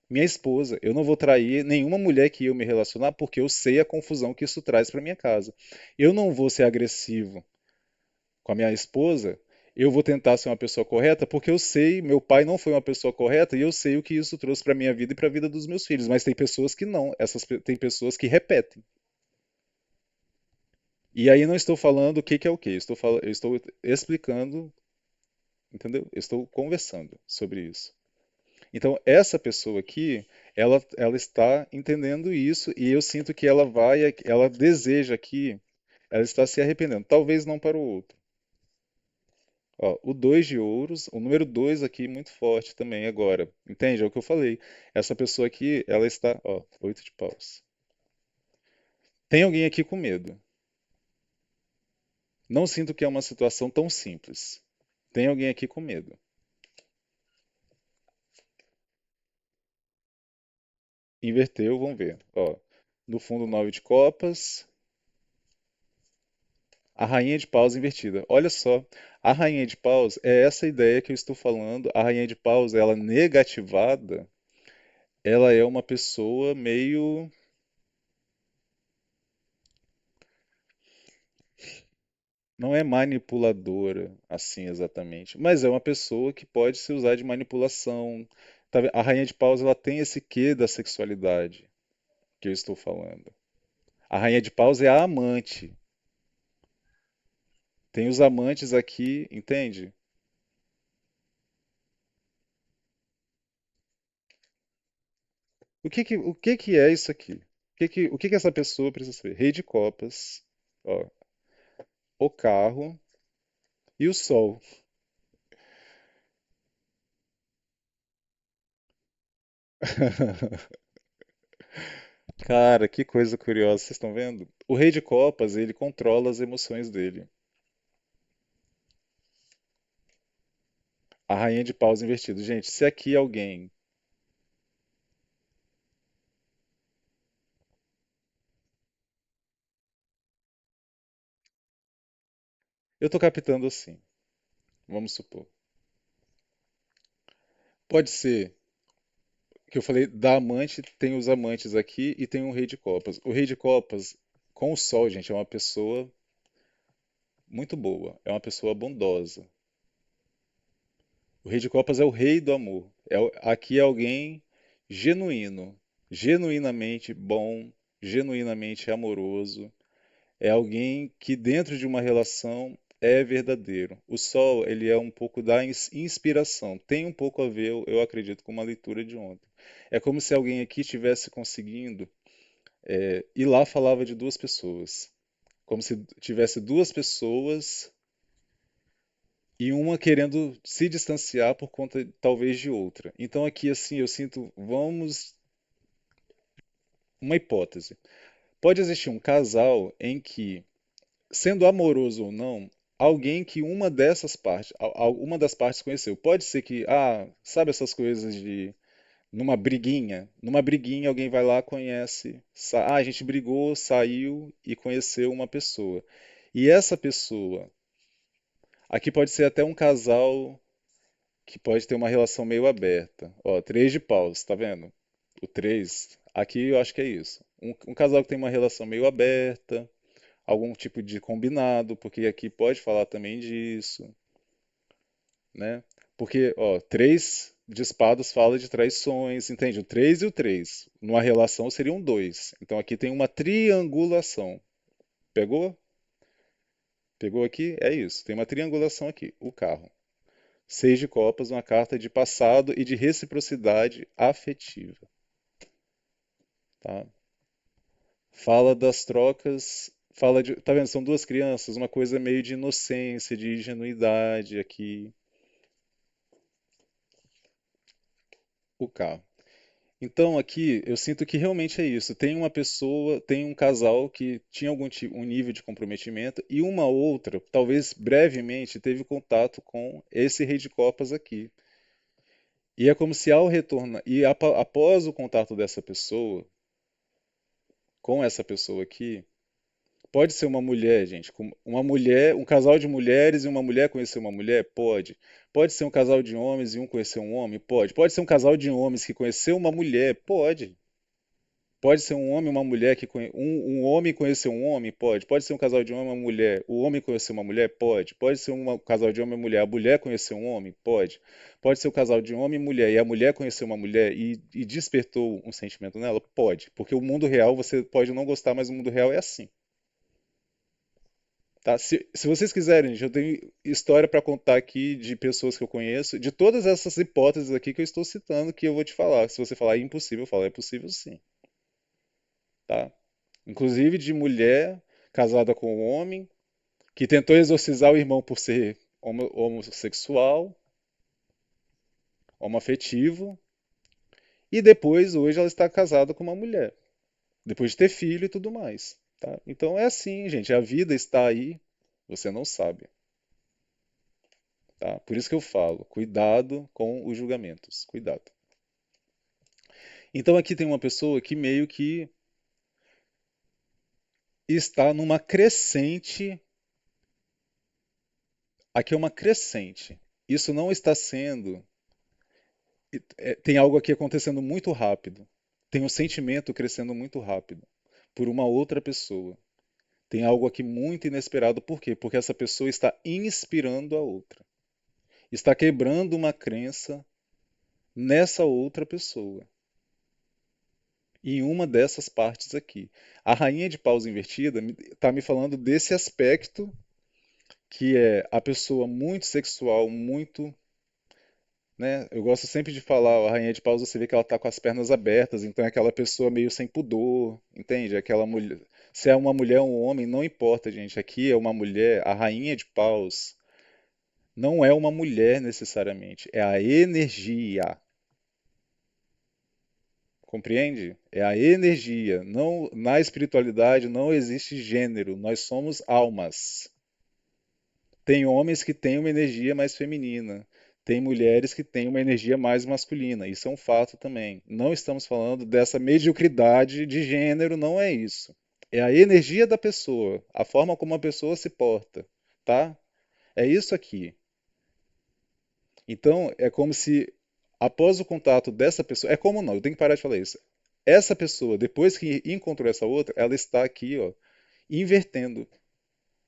minha esposa, eu não vou trair nenhuma mulher que eu me relacionar porque eu sei a confusão que isso traz para minha casa. Eu não vou ser agressivo com a minha esposa, eu vou tentar ser uma pessoa correta porque eu sei, meu pai não foi uma pessoa correta e eu sei o que isso trouxe para minha vida e para a vida dos meus filhos. Mas tem pessoas que não, tem pessoas que repetem. E aí não estou falando o que que é o que, eu estou explicando, entendeu? Eu estou conversando sobre isso. Então, essa pessoa aqui, ela está entendendo isso e eu sinto que ela deseja aqui, ela está se arrependendo. Talvez não para o outro. Ó, o 2 de ouros, o número 2 aqui muito forte também agora. Entende? É o que eu falei. Essa pessoa aqui, ela está, ó, 8 de paus. Tem alguém aqui com medo. Não sinto que é uma situação tão simples. Tem alguém aqui com medo. Inverteu, vamos ver. Ó, no fundo, 9 de copas. A rainha de paus invertida. Olha só, a rainha de paus é essa ideia que eu estou falando. A rainha de paus, ela negativada, ela é uma pessoa meio. Não é manipuladora, assim exatamente, mas é uma pessoa que pode se usar de manipulação. A rainha de paus, ela tem esse quê da sexualidade que eu estou falando. A rainha de paus é a amante. Tem os amantes aqui, entende? O que que é isso aqui? O que que essa pessoa precisa saber? Rei de copas, ó, o carro e o sol. Cara, que coisa curiosa, vocês estão vendo? O rei de copas, ele controla as emoções dele. A rainha de paus invertido. Gente, se aqui alguém. Eu tô captando assim, vamos supor. Pode ser que eu falei da amante, tem os amantes aqui e tem um rei de copas. O rei de copas, com o sol, gente, é uma pessoa muito boa, é uma pessoa bondosa. O rei de copas é o rei do amor. Aqui é alguém genuíno, genuinamente bom, genuinamente amoroso. É alguém que dentro de uma relação é verdadeiro. O sol, ele é um pouco da inspiração. Tem um pouco a ver, eu acredito, com uma leitura de ontem. É como se alguém aqui estivesse conseguindo, e lá falava de duas pessoas. Como se tivesse duas pessoas e uma querendo se distanciar por conta talvez de outra. Então aqui assim eu sinto, vamos, uma hipótese. Pode existir um casal em que, sendo amoroso ou não, alguém que uma dessas partes, uma das partes conheceu. Pode ser que, sabe essas coisas de numa briguinha alguém vai lá, conhece, a gente brigou, saiu e conheceu uma pessoa. E essa pessoa, aqui pode ser até um casal que pode ter uma relação meio aberta. Ó, três de paus, tá vendo? O três, aqui eu acho que é isso. Um casal que tem uma relação meio aberta, algum tipo de combinado, porque aqui pode falar também disso, né? Porque, ó, três de espadas fala de traições, entende? O três e o três. Numa relação seriam dois. Então aqui tem uma triangulação. Pegou? Pegou aqui? É isso. Tem uma triangulação aqui. O carro. Seis de copas, uma carta de passado e de reciprocidade afetiva, tá? Fala das trocas, fala de, tá vendo? São duas crianças, uma coisa meio de inocência, de ingenuidade aqui, o carro. Então aqui eu sinto que realmente é isso. Tem uma pessoa, tem um casal que tinha um nível de comprometimento e uma outra, talvez brevemente, teve contato com esse rei de copas aqui. E é como se ao retornar, e após o contato dessa pessoa, com essa pessoa aqui, pode ser uma mulher, gente. Uma mulher, um casal de mulheres e uma mulher conhecer uma mulher? Pode. Pode ser um casal de homens e um conhecer um homem? Pode. Pode ser um casal de homens que conheceu uma mulher? Pode. Pode ser um homem e uma mulher um homem conhecer um homem? Pode. Pode ser um casal de homem e uma mulher. O homem conhecer uma mulher? Pode. Pode ser um casal de homem e mulher. A mulher conhecer um homem? Pode. Pode ser um casal de homem e mulher. E a mulher conhecer uma mulher e despertou um sentimento nela? Pode. Porque o mundo real você pode não gostar, mas o mundo real é assim. Tá? Se vocês quiserem, gente, eu tenho história para contar aqui de pessoas que eu conheço, de todas essas hipóteses aqui que eu estou citando, que eu vou te falar. Se você falar é impossível, eu falo é possível sim, tá? Inclusive de mulher casada com um homem que tentou exorcizar o irmão por ser homossexual, homoafetivo, e depois, hoje, ela está casada com uma mulher, depois de ter filho e tudo mais, tá? Então é assim, gente, a vida está aí, você não sabe. Tá? Por isso que eu falo, cuidado com os julgamentos, cuidado. Então aqui tem uma pessoa que meio que está numa crescente, aqui é uma crescente. Isso não está sendo, tem algo aqui acontecendo muito rápido. Tem um sentimento crescendo muito rápido por uma outra pessoa. Tem algo aqui muito inesperado. Por quê? Porque essa pessoa está inspirando a outra. Está quebrando uma crença nessa outra pessoa. Em uma dessas partes aqui. A rainha de paus invertida está me falando desse aspecto que é a pessoa muito sexual, muito né? Eu gosto sempre de falar, a rainha de paus, você vê que ela tá com as pernas abertas, então é aquela pessoa meio sem pudor, entende? Aquela mulher, se é uma mulher ou um homem, não importa, gente. Aqui é uma mulher, a rainha de paus não é uma mulher necessariamente, é a energia. Compreende? É a energia. Não, na espiritualidade não existe gênero, nós somos almas. Tem homens que têm uma energia mais feminina, tem mulheres que têm uma energia mais masculina. Isso é um fato também. Não estamos falando dessa mediocridade de gênero, não é isso. É a energia da pessoa, a forma como a pessoa se porta, tá? É isso aqui. Então, é como se após o contato dessa pessoa, é como não, eu tenho que parar de falar isso. Essa pessoa, depois que encontrou essa outra, ela está aqui, ó, invertendo.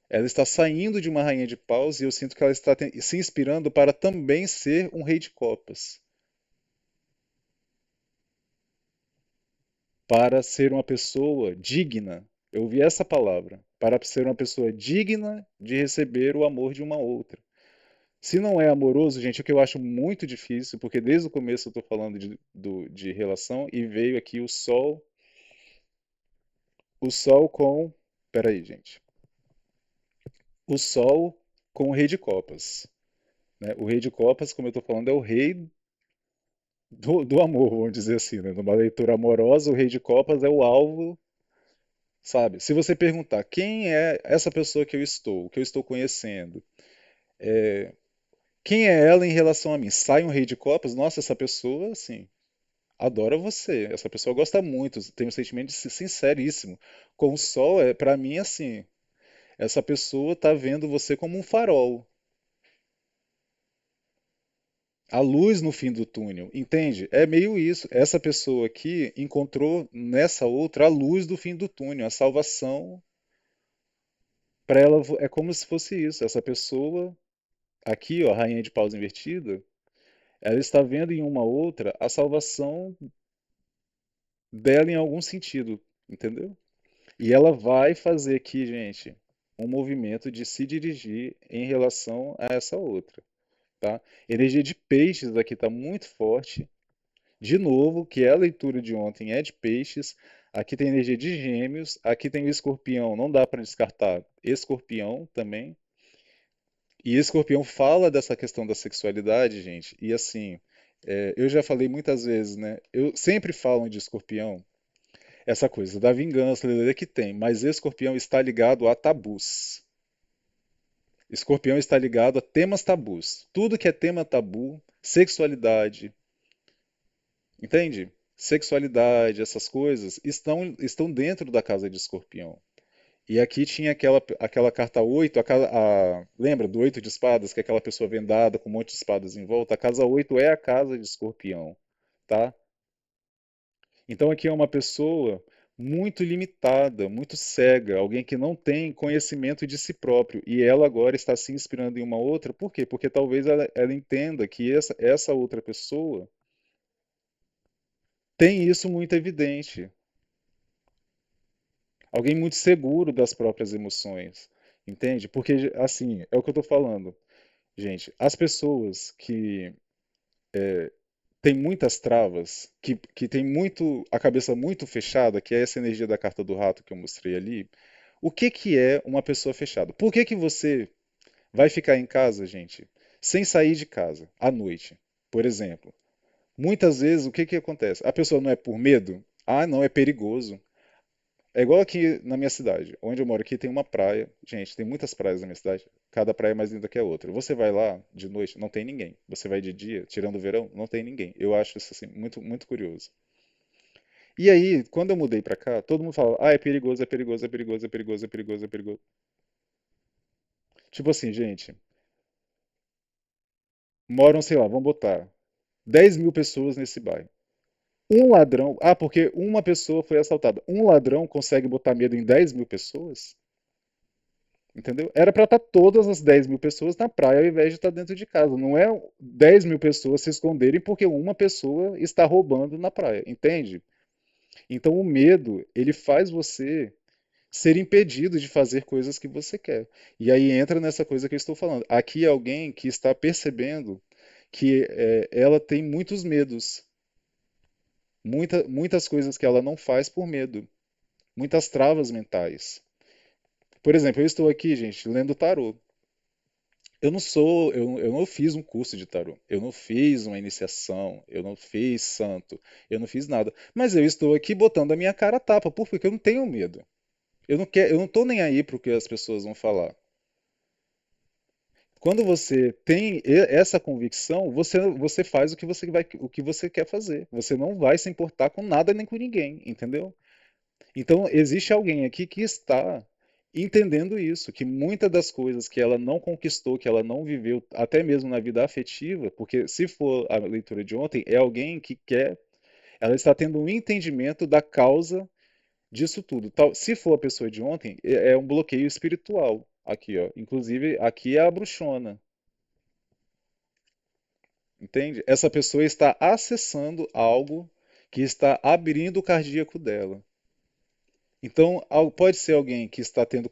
Ela está saindo de uma rainha de paus e eu sinto que ela está se inspirando para também ser um rei de copas, para ser uma pessoa digna. Eu ouvi essa palavra, para ser uma pessoa digna de receber o amor de uma outra. Se não é amoroso, gente, o que eu acho muito difícil, porque desde o começo eu estou falando de relação e veio aqui o sol com, peraí, gente, o sol com o rei de copas, né? O rei de copas, como eu estou falando, é o rei do amor, vamos dizer assim, né? Numa leitura amorosa, o rei de copas é o alvo, sabe? Se você perguntar quem é essa pessoa que eu estou conhecendo, quem é ela em relação a mim? Sai um rei de copas, nossa, essa pessoa, assim, adora você. Essa pessoa gosta muito, tem um sentimento sinceríssimo. Com o sol, é para mim assim, essa pessoa tá vendo você como um farol, a luz no fim do túnel, entende? É meio isso. Essa pessoa aqui encontrou nessa outra a luz do fim do túnel, a salvação. Para ela é como se fosse isso. Essa pessoa aqui, ó, a rainha de paus invertida, ela está vendo em uma outra a salvação dela em algum sentido, entendeu? E ela vai fazer aqui, gente, um movimento de se dirigir em relação a essa outra, tá? Energia de peixes aqui está muito forte. De novo, que é a leitura de ontem é de peixes. Aqui tem energia de gêmeos. Aqui tem o escorpião. Não dá para descartar escorpião também. E escorpião fala dessa questão da sexualidade, gente. E assim, eu já falei muitas vezes, né? Eu sempre falo de escorpião essa coisa da vingança, que tem, mas escorpião está ligado a tabus. Escorpião está ligado a temas tabus. Tudo que é tema tabu, sexualidade, entende? Sexualidade, essas coisas estão dentro da casa de escorpião. E aqui tinha aquela carta 8, lembra do 8 de espadas, que é aquela pessoa vendada com um monte de espadas em volta? A casa 8 é a casa de escorpião, tá? Então aqui é uma pessoa muito limitada, muito cega, alguém que não tem conhecimento de si próprio. E ela agora está se inspirando em uma outra. Por quê? Porque talvez ela entenda que essa outra pessoa tem isso muito evidente. Alguém muito seguro das próprias emoções. Entende? Porque, assim, é o que eu estou falando. Gente, as pessoas que têm muitas travas, que têm muito a cabeça muito fechada, que é essa energia da carta do rato que eu mostrei ali, o que que é uma pessoa fechada? Por que que você vai ficar em casa, gente, sem sair de casa à noite, por exemplo? Muitas vezes o que que acontece? A pessoa não é por medo? Ah, não, é perigoso. É igual aqui na minha cidade, onde eu moro aqui tem uma praia. Gente, tem muitas praias na minha cidade. Cada praia é mais linda que a outra. Você vai lá de noite, não tem ninguém. Você vai de dia, tirando o verão, não tem ninguém. Eu acho isso assim muito muito curioso. E aí, quando eu mudei pra cá, todo mundo fala: "Ah, é perigoso, é perigoso, é perigoso, é perigoso, é perigoso, é perigoso". Tipo assim, gente, moram, sei lá, vamos botar 10 mil pessoas nesse bairro. Um ladrão, porque uma pessoa foi assaltada. Um ladrão consegue botar medo em 10 mil pessoas? Entendeu? Era para estar todas as 10 mil pessoas na praia ao invés de estar dentro de casa. Não é 10 mil pessoas se esconderem porque uma pessoa está roubando na praia, entende? Então o medo, ele faz você ser impedido de fazer coisas que você quer. E aí entra nessa coisa que eu estou falando. Aqui é alguém que está percebendo que ela tem muitos medos, muitas coisas que ela não faz por medo, muitas travas mentais. Por exemplo, eu estou aqui, gente, lendo tarô. Eu não fiz um curso de tarô, eu não fiz uma iniciação, eu não fiz santo, eu não fiz nada. Mas eu estou aqui botando a minha cara a tapa, por quê? Porque eu não tenho medo. Eu não tô nem aí pro que as pessoas vão falar. Quando você tem essa convicção, você faz o que você quer fazer. Você não vai se importar com nada nem com ninguém, entendeu? Então, existe alguém aqui que está entendendo isso, que muitas das coisas que ela não conquistou, que ela não viveu, até mesmo na vida afetiva, porque se for a leitura de ontem, é alguém que quer, ela está tendo um entendimento da causa disso tudo. Se for a pessoa de ontem, é um bloqueio espiritual aqui, ó. Inclusive, aqui é a bruxona, entende? Essa pessoa está acessando algo que está abrindo o cardíaco dela. Então, pode ser alguém que está tendo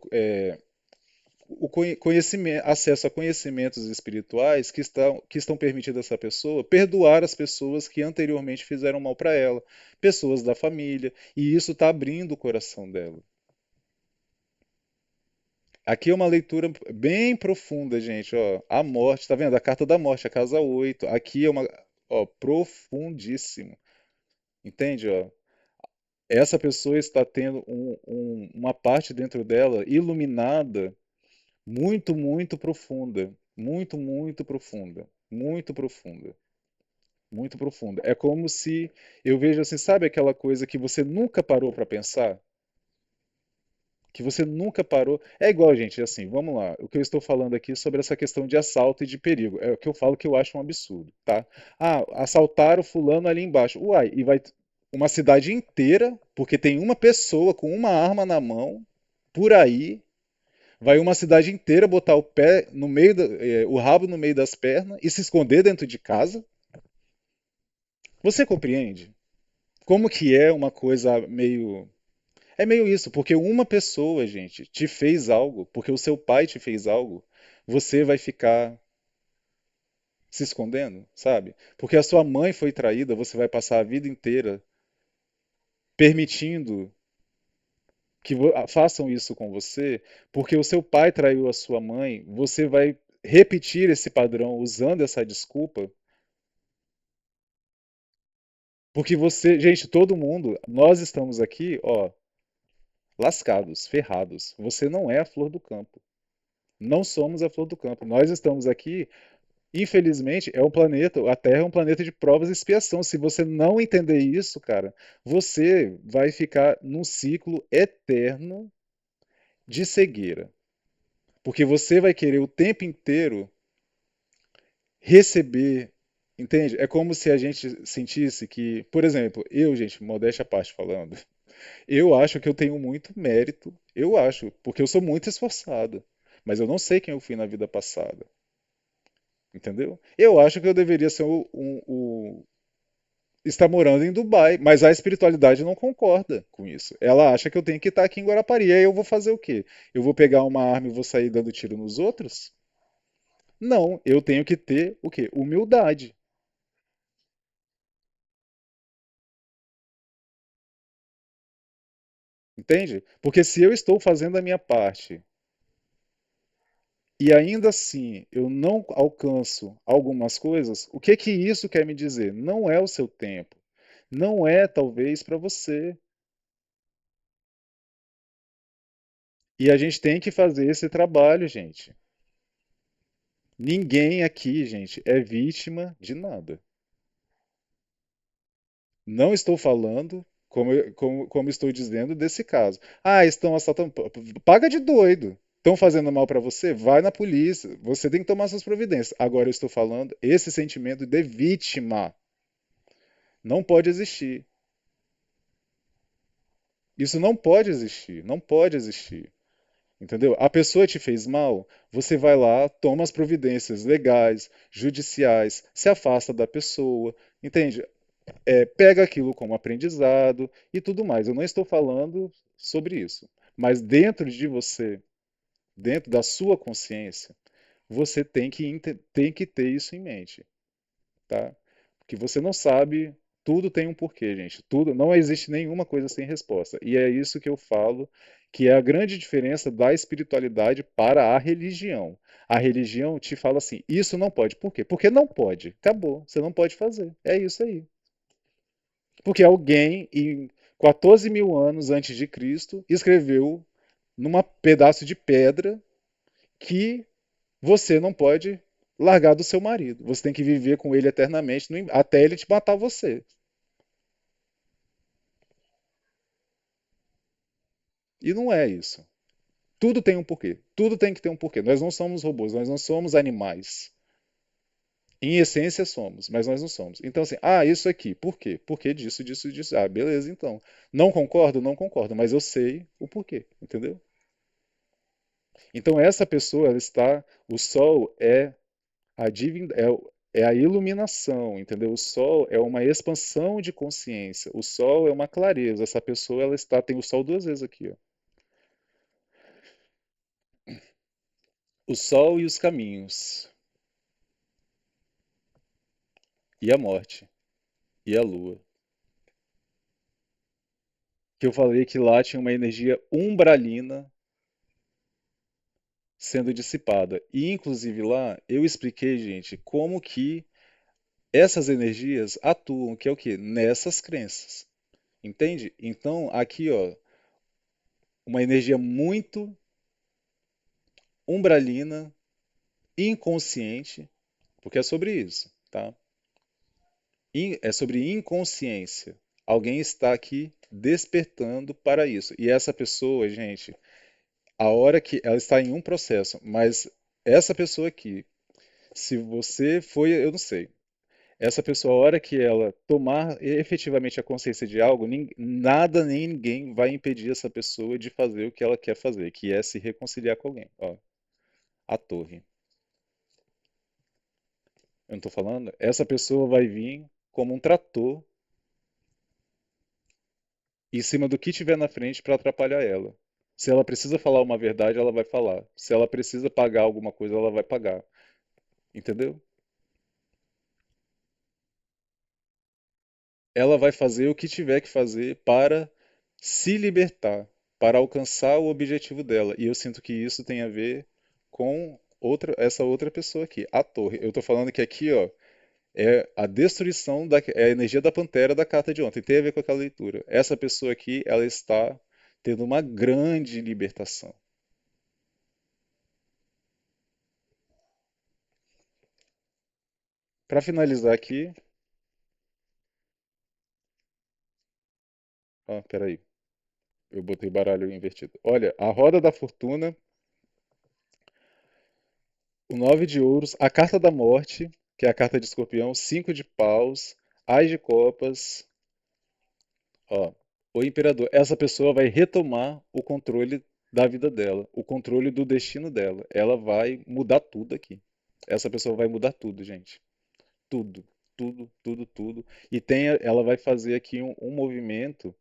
conhecimento, acesso a conhecimentos espirituais que estão permitindo a essa pessoa perdoar as pessoas que anteriormente fizeram mal para ela, pessoas da família, e isso está abrindo o coração dela. Aqui é uma leitura bem profunda, gente, ó. A morte, tá vendo? A carta da morte, a casa 8. Aqui é uma, ó, profundíssimo. Entende, ó? Essa pessoa está tendo uma parte dentro dela iluminada muito, muito profunda. Muito, muito profunda. Muito profunda. Muito profunda. É como se eu vejo assim, sabe aquela coisa que você nunca parou para pensar? Que você nunca parou. É igual, gente, assim, vamos lá. O que eu estou falando aqui sobre essa questão de assalto e de perigo. É o que eu falo que eu acho um absurdo, tá? Ah, assaltaram fulano ali embaixo. Uai, e vai uma cidade inteira, porque tem uma pessoa com uma arma na mão, por aí, vai uma cidade inteira botar o pé no meio, o rabo no meio das pernas e se esconder dentro de casa. Você compreende? Como que é uma coisa meio. É meio isso, porque uma pessoa, gente, te fez algo, porque o seu pai te fez algo, você vai ficar se escondendo, sabe? Porque a sua mãe foi traída, você vai passar a vida inteira permitindo que façam isso com você, porque o seu pai traiu a sua mãe, você vai repetir esse padrão usando essa desculpa, porque você, gente, todo mundo, nós estamos aqui, ó, lascados, ferrados. Você não é a flor do campo. Não somos a flor do campo. Nós estamos aqui. Infelizmente, é um planeta, a Terra é um planeta de provas e expiação. Se você não entender isso, cara, você vai ficar num ciclo eterno de cegueira. Porque você vai querer o tempo inteiro receber, entende? É como se a gente sentisse que, por exemplo, eu, gente, modéstia à parte falando, eu acho que eu tenho muito mérito, eu acho, porque eu sou muito esforçado, mas eu não sei quem eu fui na vida passada, entendeu? Eu acho que eu deveria ser está morando em Dubai, mas a espiritualidade não concorda com isso. Ela acha que eu tenho que estar aqui em Guarapari. E aí eu vou fazer o quê? Eu vou pegar uma arma e vou sair dando tiro nos outros? Não, eu tenho que ter o quê? Humildade. Entende? Porque se eu estou fazendo a minha parte e ainda assim eu não alcanço algumas coisas, o que que isso quer me dizer? Não é o seu tempo. Não é talvez para você. E a gente tem que fazer esse trabalho, gente. Ninguém aqui, gente, é vítima de nada. Não estou falando, como estou dizendo, desse caso. Ah, estão assaltando. Paga de doido. Estão fazendo mal para você? Vai na polícia. Você tem que tomar suas providências. Agora eu estou falando esse sentimento de vítima. Não pode existir. Isso não pode existir. Não pode existir. Entendeu? A pessoa te fez mal, você vai lá, toma as providências legais, judiciais, se afasta da pessoa, entende? Pega aquilo como aprendizado e tudo mais. Eu não estou falando sobre isso. Mas dentro de você, dentro da sua consciência, você tem que ter isso em mente. tá? Que você não sabe, tudo tem um porquê, gente. Tudo, não existe nenhuma coisa sem resposta. E é isso que eu falo, que é a grande diferença da espiritualidade para a religião. A religião te fala assim, isso não pode. Por quê? Porque não pode. Acabou. Você não pode fazer. É isso aí. Porque alguém, em 14 mil anos antes de Cristo, escreveu num pedaço de pedra que você não pode largar do seu marido. Você tem que viver com ele eternamente, até ele te matar você. E não é isso. Tudo tem um porquê. Tudo tem que ter um porquê. Nós não somos robôs, nós não somos animais. Em essência somos, mas nós não somos. Então, assim, isso aqui, por quê? Por que disso, disso, disso? Ah, beleza, então. Não concordo? Não concordo, mas eu sei o porquê, entendeu? Então, essa pessoa, ela está. O sol é a é a iluminação, entendeu? O sol é uma expansão de consciência. O sol é uma clareza. Essa pessoa, ela está. Tem o sol duas vezes aqui, ó. O sol e os caminhos. E a morte. E a lua. Que eu falei que lá tinha uma energia umbralina sendo dissipada. E inclusive lá eu expliquei, gente, como que essas energias atuam, que é o quê? Nessas crenças. Entende? Então, aqui, ó, uma energia muito umbralina, inconsciente, porque é sobre isso, tá? É sobre inconsciência. Alguém está aqui despertando para isso. E essa pessoa, gente, a hora que ela está em um processo, mas essa pessoa aqui, se você foi, eu não sei, essa pessoa, a hora que ela tomar efetivamente a consciência de algo, nada nem ninguém vai impedir essa pessoa de fazer o que ela quer fazer, que é se reconciliar com alguém. Ó, a torre. Eu não estou falando? Essa pessoa vai vir como um trator em cima do que tiver na frente para atrapalhar ela. Se ela precisa falar uma verdade, ela vai falar. Se ela precisa pagar alguma coisa, ela vai pagar. Entendeu? Ela vai fazer o que tiver que fazer para se libertar, para alcançar o objetivo dela. E eu sinto que isso tem a ver com essa outra pessoa aqui, a torre. Eu tô falando que aqui, ó, é a destruição é a energia da pantera da carta de ontem. Tem a ver com aquela leitura. Essa pessoa aqui, ela está tendo uma grande libertação. Para finalizar aqui, peraí, eu botei o baralho invertido. Olha, a roda da fortuna, o nove de ouros, a carta da morte, que é a carta de escorpião, cinco de paus, as de copas, ó, o imperador. Essa pessoa vai retomar o controle da vida dela, o controle do destino dela. Ela vai mudar tudo aqui. Essa pessoa vai mudar tudo, gente. Tudo, tudo, tudo, tudo. E ela vai fazer aqui um movimento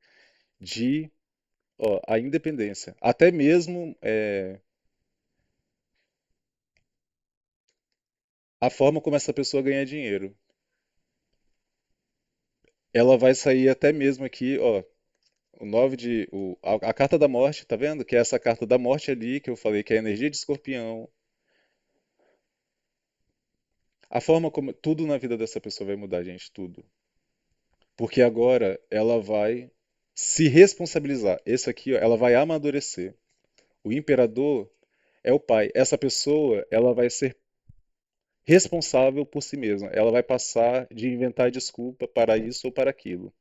de, ó, a independência. Até mesmo a forma como essa pessoa ganha dinheiro. Ela vai sair até mesmo aqui, ó, o 9 de. A carta da morte, tá vendo? Que é essa carta da morte ali, que eu falei que é a energia de escorpião. A forma como. Tudo na vida dessa pessoa vai mudar, gente, tudo. Porque agora ela vai se responsabilizar. Esse aqui, ó, ela vai amadurecer. O imperador é o pai. Essa pessoa, ela vai ser responsável por si mesma. Ela vai passar de inventar desculpa para isso ou para aquilo.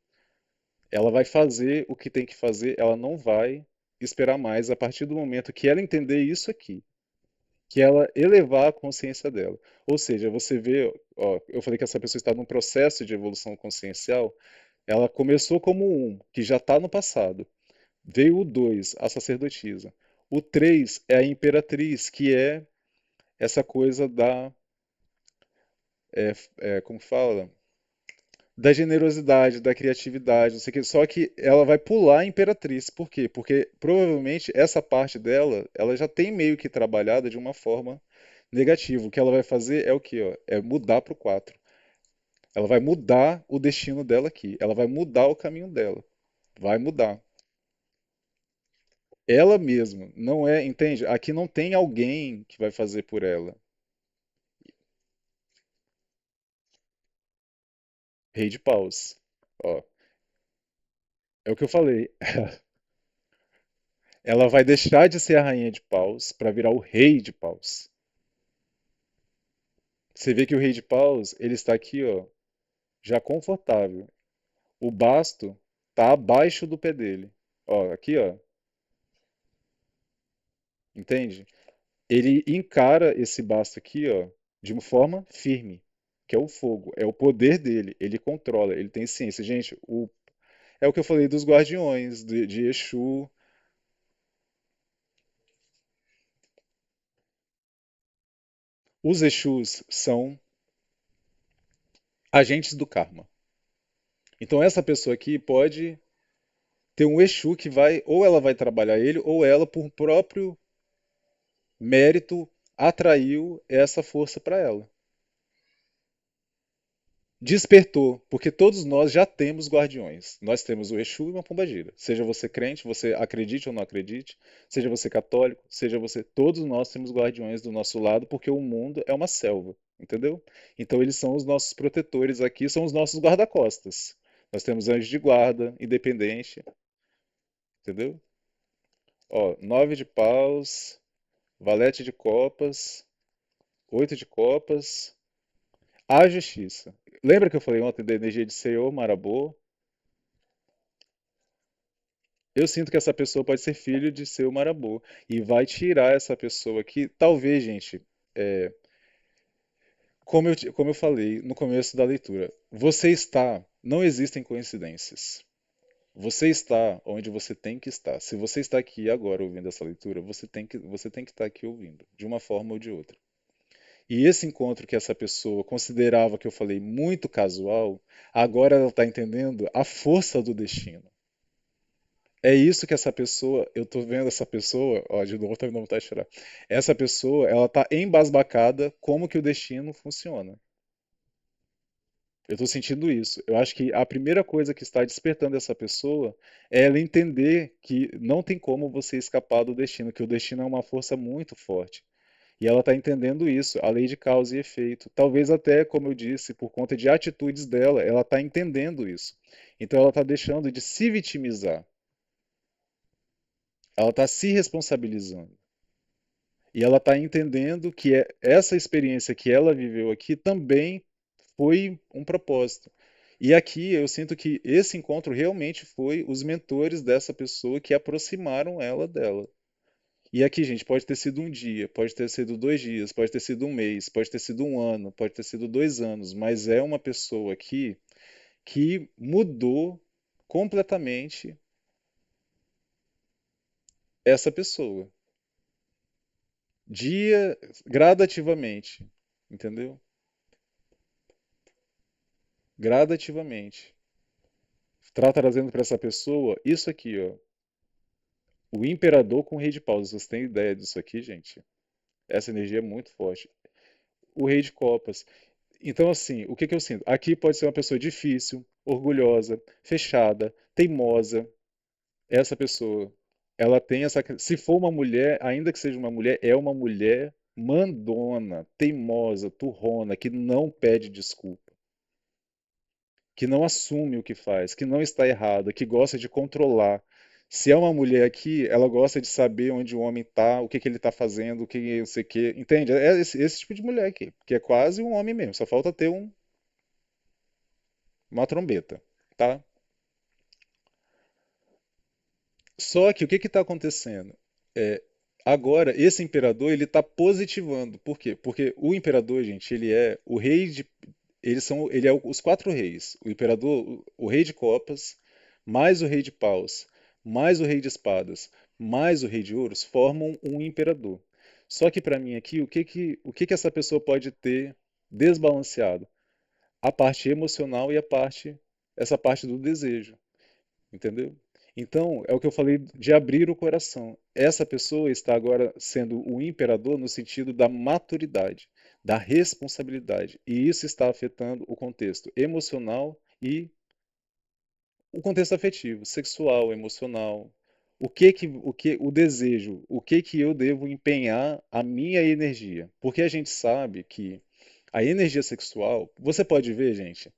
Ela vai fazer o que tem que fazer, ela não vai esperar mais a partir do momento que ela entender isso aqui, que ela elevar a consciência dela. Ou seja, você vê, ó, eu falei que essa pessoa está num processo de evolução consciencial, ela começou como um, que já está no passado. Veio o dois, a sacerdotisa. O três é a imperatriz, que é essa coisa como fala? Da generosidade, da criatividade, não sei o quê. Só que ela vai pular a Imperatriz. Por quê? Porque provavelmente essa parte dela, ela já tem meio que trabalhada de uma forma negativa. O que ela vai fazer é o quê? Ó? É mudar para o 4. Ela vai mudar o destino dela aqui. Ela vai mudar o caminho dela. Vai mudar. Ela mesma. Não é, entende? Aqui não tem alguém que vai fazer por ela. Rei de paus. Ó, é o que eu falei. Ela vai deixar de ser a rainha de paus para virar o rei de paus. Você vê que o rei de paus, ele está aqui, ó, já confortável. O basto tá abaixo do pé dele. Ó, aqui, ó, entende? Ele encara esse basto aqui, ó, de uma forma firme, que é o fogo, é o poder dele, ele controla, ele tem ciência. Gente, é o que eu falei dos guardiões, de Exu. Os Exus são agentes do karma. Então essa pessoa aqui pode ter um Exu que vai, ou ela vai trabalhar ele, ou ela, por próprio mérito, atraiu essa força para ela. Despertou, porque todos nós já temos guardiões. Nós temos o Exu e uma pombagira. Seja você crente, você acredite ou não acredite, seja você católico, seja você. Todos nós temos guardiões do nosso lado, porque o mundo é uma selva, entendeu? Então eles são os nossos protetores aqui, são os nossos guarda-costas. Nós temos anjo de guarda, independente, entendeu? Ó, nove de paus, valete de copas, oito de copas, a justiça. Lembra que eu falei ontem da energia de Senhor, Marabô? Eu sinto que essa pessoa pode ser filho de seu Marabô e vai tirar essa pessoa que talvez, gente, é, como eu falei no começo da leitura, você está, não existem coincidências. Você está onde você tem que estar. Se você está aqui agora ouvindo essa leitura, você tem que estar aqui ouvindo, de uma forma ou de outra. E esse encontro que essa pessoa considerava, que eu falei, muito casual, agora ela está entendendo a força do destino. É isso que essa pessoa, eu tô vendo essa pessoa, ó, de novo tá me dando vontade de chorar. Essa pessoa, ela tá embasbacada como que o destino funciona. Eu tô sentindo isso. Eu acho que a primeira coisa que está despertando essa pessoa é ela entender que não tem como você escapar do destino, que o destino é uma força muito forte. E ela está entendendo isso, a lei de causa e efeito. Talvez até, como eu disse, por conta de atitudes dela, ela está entendendo isso. Então ela está deixando de se vitimizar. Ela está se responsabilizando. E ela está entendendo que essa experiência que ela viveu aqui também foi um propósito. E aqui eu sinto que esse encontro realmente foi os mentores dessa pessoa que aproximaram ela dela. E aqui, gente, pode ter sido um dia, pode ter sido 2 dias, pode ter sido um mês, pode ter sido um ano, pode ter sido 2 anos, mas é uma pessoa aqui que mudou completamente essa pessoa, dia gradativamente, entendeu? Gradativamente. Está trazendo para essa pessoa isso aqui, ó. O imperador com o rei de paus. Vocês têm ideia disso aqui, gente? Essa energia é muito forte. O rei de copas. Então, assim, o que que eu sinto? Aqui pode ser uma pessoa difícil, orgulhosa, fechada, teimosa. Essa pessoa, ela tem essa. Se for uma mulher, ainda que seja uma mulher, é uma mulher mandona, teimosa, turrona, que não pede desculpa, que não assume o que faz, que não está errada, que gosta de controlar. Se é uma mulher aqui, ela gosta de saber onde o homem está, o que que ele está fazendo, o que não sei o que. Entende? É esse tipo de mulher aqui, que é quase um homem mesmo, só falta ter uma trombeta, tá? Só que o que está acontecendo? É, agora, esse imperador, ele está positivando. Por quê? Porque o imperador, gente, ele é o rei de. Ele é os quatro reis. O imperador, o rei de copas, mais o rei de paus, mais o rei de espadas, mais o rei de ouros, formam um imperador. Só que para mim aqui, o que que essa pessoa pode ter desbalanceado? A parte emocional e essa parte do desejo. Entendeu? Então, é o que eu falei de abrir o coração. Essa pessoa está agora sendo o imperador no sentido da maturidade. da responsabilidade. E isso está afetando o contexto emocional e o contexto afetivo, sexual, emocional. O desejo, o que que eu devo empenhar a minha energia? Porque a gente sabe que a energia sexual, você pode ver, gente,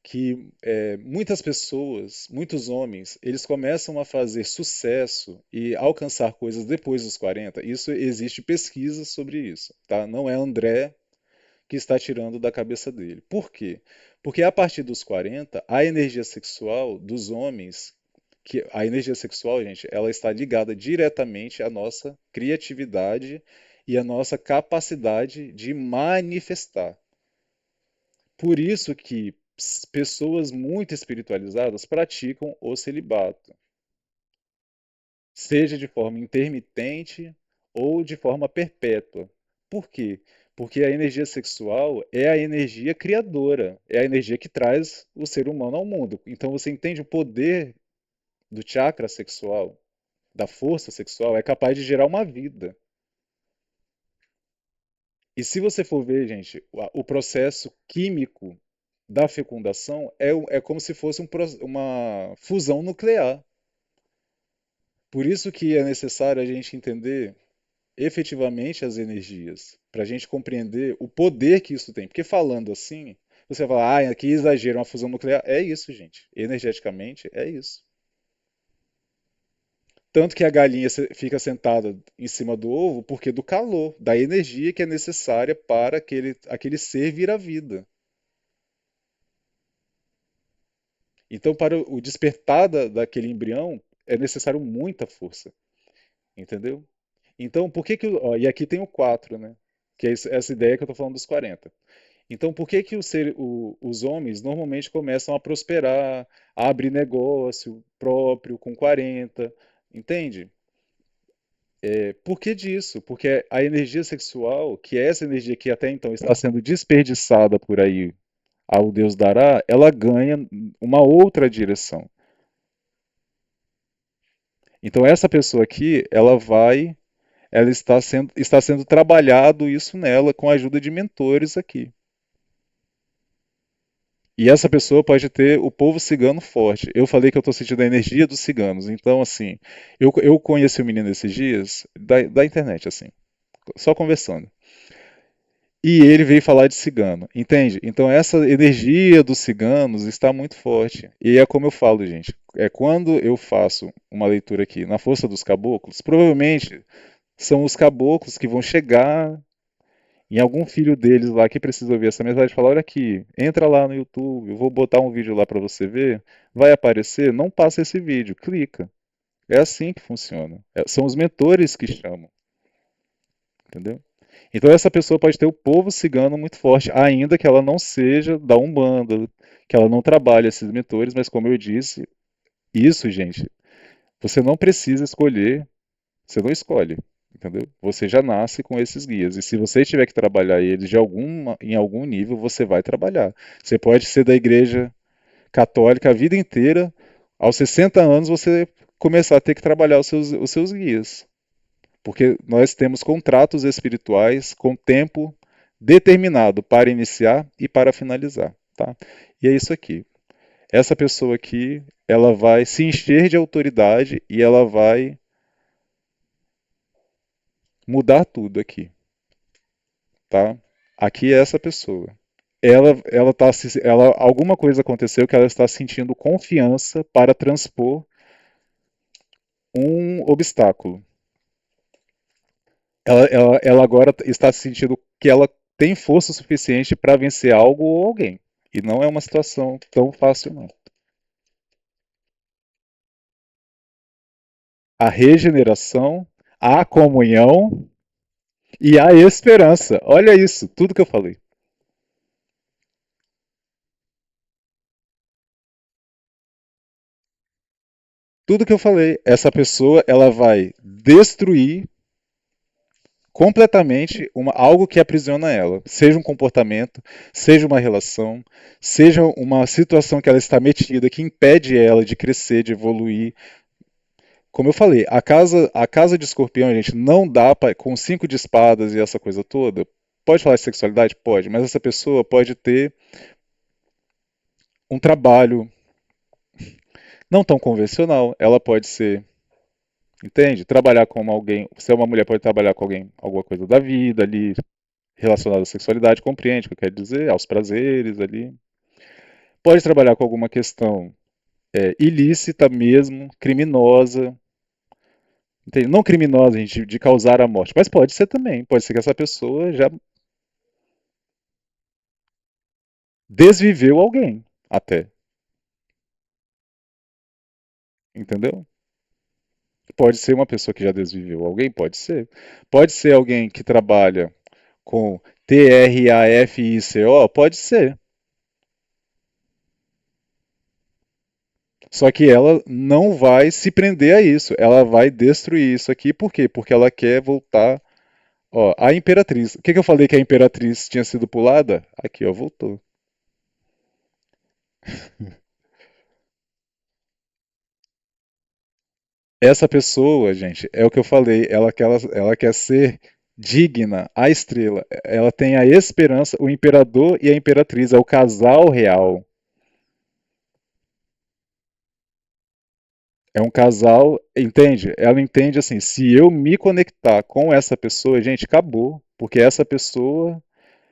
que muitas pessoas, muitos homens, eles começam a fazer sucesso e alcançar coisas depois dos 40. Isso existe pesquisa sobre isso, tá? Não é André que está tirando da cabeça dele. Por quê? Porque a partir dos 40, a energia sexual dos homens, que a energia sexual, gente, ela está ligada diretamente à nossa criatividade e à nossa capacidade de manifestar. Por isso que pessoas muito espiritualizadas praticam o celibato, seja de forma intermitente ou de forma perpétua. Por quê? Porque a energia sexual é a energia criadora, é a energia que traz o ser humano ao mundo. Então você entende o poder do chakra sexual, da força sexual, é capaz de gerar uma vida. E se você for ver, gente, o processo químico da fecundação é como se fosse uma fusão nuclear. Por isso que é necessário a gente entender efetivamente as energias, para a gente compreender o poder que isso tem. Porque falando assim, você vai falar, ah, que exagero, uma fusão nuclear. É isso, gente. Energeticamente, é isso. Tanto que a galinha fica sentada em cima do ovo porque do calor, da energia que é necessária para aquele ser vir à vida. Então, para o despertar daquele embrião, é necessário muita força, entendeu? Então, por que que... e aqui tem o 4, né? Que é essa ideia que eu estou falando dos 40. Então, por que que os homens normalmente começam a prosperar, a abrir negócio próprio com 40? Entende? Por que disso? Porque a energia sexual, que é essa energia que até então está sendo desperdiçada por aí ao Deus dará, ela ganha uma outra direção. Então essa pessoa aqui, ela está sendo trabalhado isso nela com a ajuda de mentores aqui. E essa pessoa pode ter o povo cigano forte. Eu falei que eu estou sentindo a energia dos ciganos. Então, assim, eu conheci o menino esses dias, da internet, assim, só conversando. E ele veio falar de cigano, entende? Então essa energia dos ciganos está muito forte. E é como eu falo, gente, é quando eu faço uma leitura aqui na força dos caboclos, provavelmente são os caboclos que vão chegar em algum filho deles lá que precisa ouvir essa mensagem e falar, olha aqui, entra lá no YouTube, eu vou botar um vídeo lá para você ver, vai aparecer, não passa esse vídeo, clica. É assim que funciona. São os mentores que chamam, entendeu? Então essa pessoa pode ter o povo cigano muito forte, ainda que ela não seja da Umbanda, que ela não trabalhe esses mentores, mas como eu disse, isso, gente, você não precisa escolher, você não escolhe, entendeu? Você já nasce com esses guias. E se você tiver que trabalhar eles em algum nível, você vai trabalhar. Você pode ser da igreja católica a vida inteira, aos 60 anos você começar a ter que trabalhar os seus guias. Porque nós temos contratos espirituais com tempo determinado para iniciar e para finalizar, tá? E é isso aqui. Essa pessoa aqui, ela vai se encher de autoridade e ela vai mudar tudo aqui, tá? Aqui é essa pessoa. Alguma coisa aconteceu que ela está sentindo confiança para transpor um obstáculo. Ela agora está sentindo que ela tem força suficiente para vencer algo ou alguém. E não é uma situação tão fácil, não. A regeneração, a comunhão e a esperança. Olha isso, tudo que eu falei. Tudo que eu falei. Essa pessoa, ela vai destruir completamente algo que aprisiona ela. Seja um comportamento, seja uma relação, seja uma situação que ela está metida que impede ela de crescer, de evoluir. Como eu falei, a casa de escorpião, gente, não dá pra, com 5 de espadas e essa coisa toda pode falar de sexualidade? Pode, mas essa pessoa pode ter um trabalho não tão convencional. Ela pode ser, entende? Trabalhar com alguém. Se é uma mulher, pode trabalhar com alguém, alguma coisa da vida ali, relacionada à sexualidade, compreende o que eu quero dizer? Aos prazeres ali. Pode trabalhar com alguma questão ilícita mesmo, criminosa. Entende? Não criminosa, gente, de causar a morte, mas pode ser também. Pode ser que essa pessoa já desviveu alguém, até. Entendeu? Pode ser uma pessoa que já desviveu alguém, pode ser. Pode ser alguém que trabalha com TRAFICO, pode ser. Só que ela não vai se prender a isso. Ela vai destruir isso aqui. Por quê? Porque ela quer voltar. Ó, a Imperatriz. O que, que eu falei que a Imperatriz tinha sido pulada? Aqui, ó, voltou. Essa pessoa, gente, é o que eu falei. Ela quer ser digna, a estrela. Ela tem a esperança. O imperador e a imperatriz é o casal real. É um casal, entende? Ela entende assim, se eu me conectar com essa pessoa, gente, acabou. Porque essa pessoa,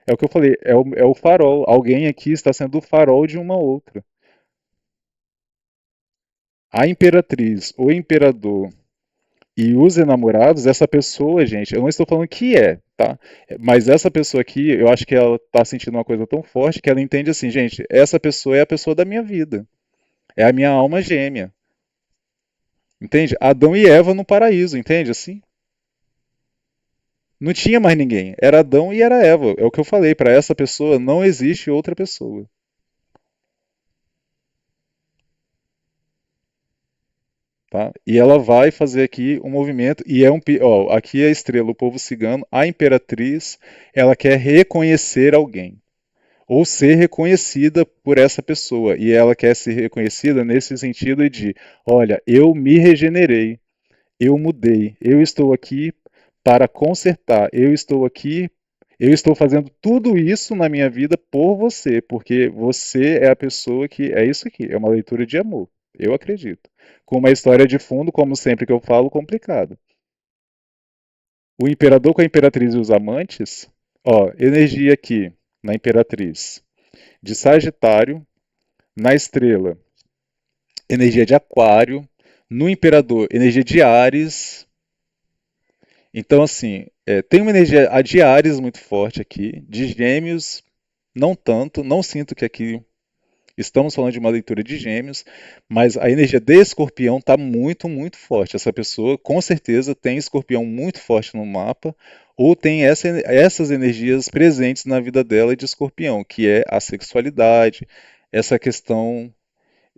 é o que eu falei, é o farol. Alguém aqui está sendo o farol de uma outra. A imperatriz, o imperador e os enamorados, essa pessoa, gente, eu não estou falando que é, tá? Mas essa pessoa aqui, eu acho que ela está sentindo uma coisa tão forte que ela entende assim, gente, essa pessoa é a pessoa da minha vida. É a minha alma gêmea. Entende? Adão e Eva no paraíso, entende? Assim, não tinha mais ninguém. Era Adão e era Eva. É o que eu falei. Para essa pessoa não existe outra pessoa. Tá? E ela vai fazer aqui um movimento. E é ó, aqui é a estrela, o povo cigano. A imperatriz, ela quer reconhecer alguém. Ou ser reconhecida por essa pessoa. E ela quer ser reconhecida nesse sentido de: olha, eu me regenerei. Eu mudei. Eu estou aqui para consertar. Eu estou aqui. Eu estou fazendo tudo isso na minha vida por você, porque você é a pessoa que. É isso aqui, é uma leitura de amor. Eu acredito. Com uma história de fundo, como sempre que eu falo, complicada. O imperador com a imperatriz e os amantes. Ó, energia aqui na imperatriz de Sagitário, na estrela, energia de Aquário, no imperador, energia de Áries. Então, assim, tem uma energia a de Áries muito forte aqui, de Gêmeos, não tanto, não sinto que aqui estamos falando de uma leitura de Gêmeos, mas a energia de Escorpião está muito, muito forte. Essa pessoa, com certeza, tem Escorpião muito forte no mapa, ou tem essas energias presentes na vida dela de Escorpião, que é a sexualidade, essa questão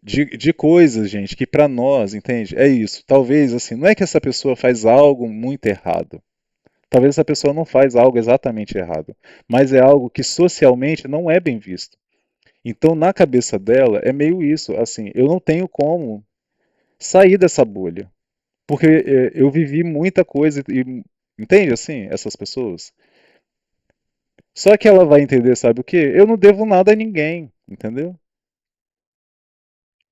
de coisas, gente, que para nós, entende? É isso. Talvez, assim, não é que essa pessoa faz algo muito errado. Talvez essa pessoa não faz algo exatamente errado, mas é algo que socialmente não é bem visto. Então, na cabeça dela, é meio isso, assim, eu não tenho como sair dessa bolha, porque eu vivi muita coisa e entende assim, essas pessoas? Só que ela vai entender, sabe o quê? Eu não devo nada a ninguém, entendeu?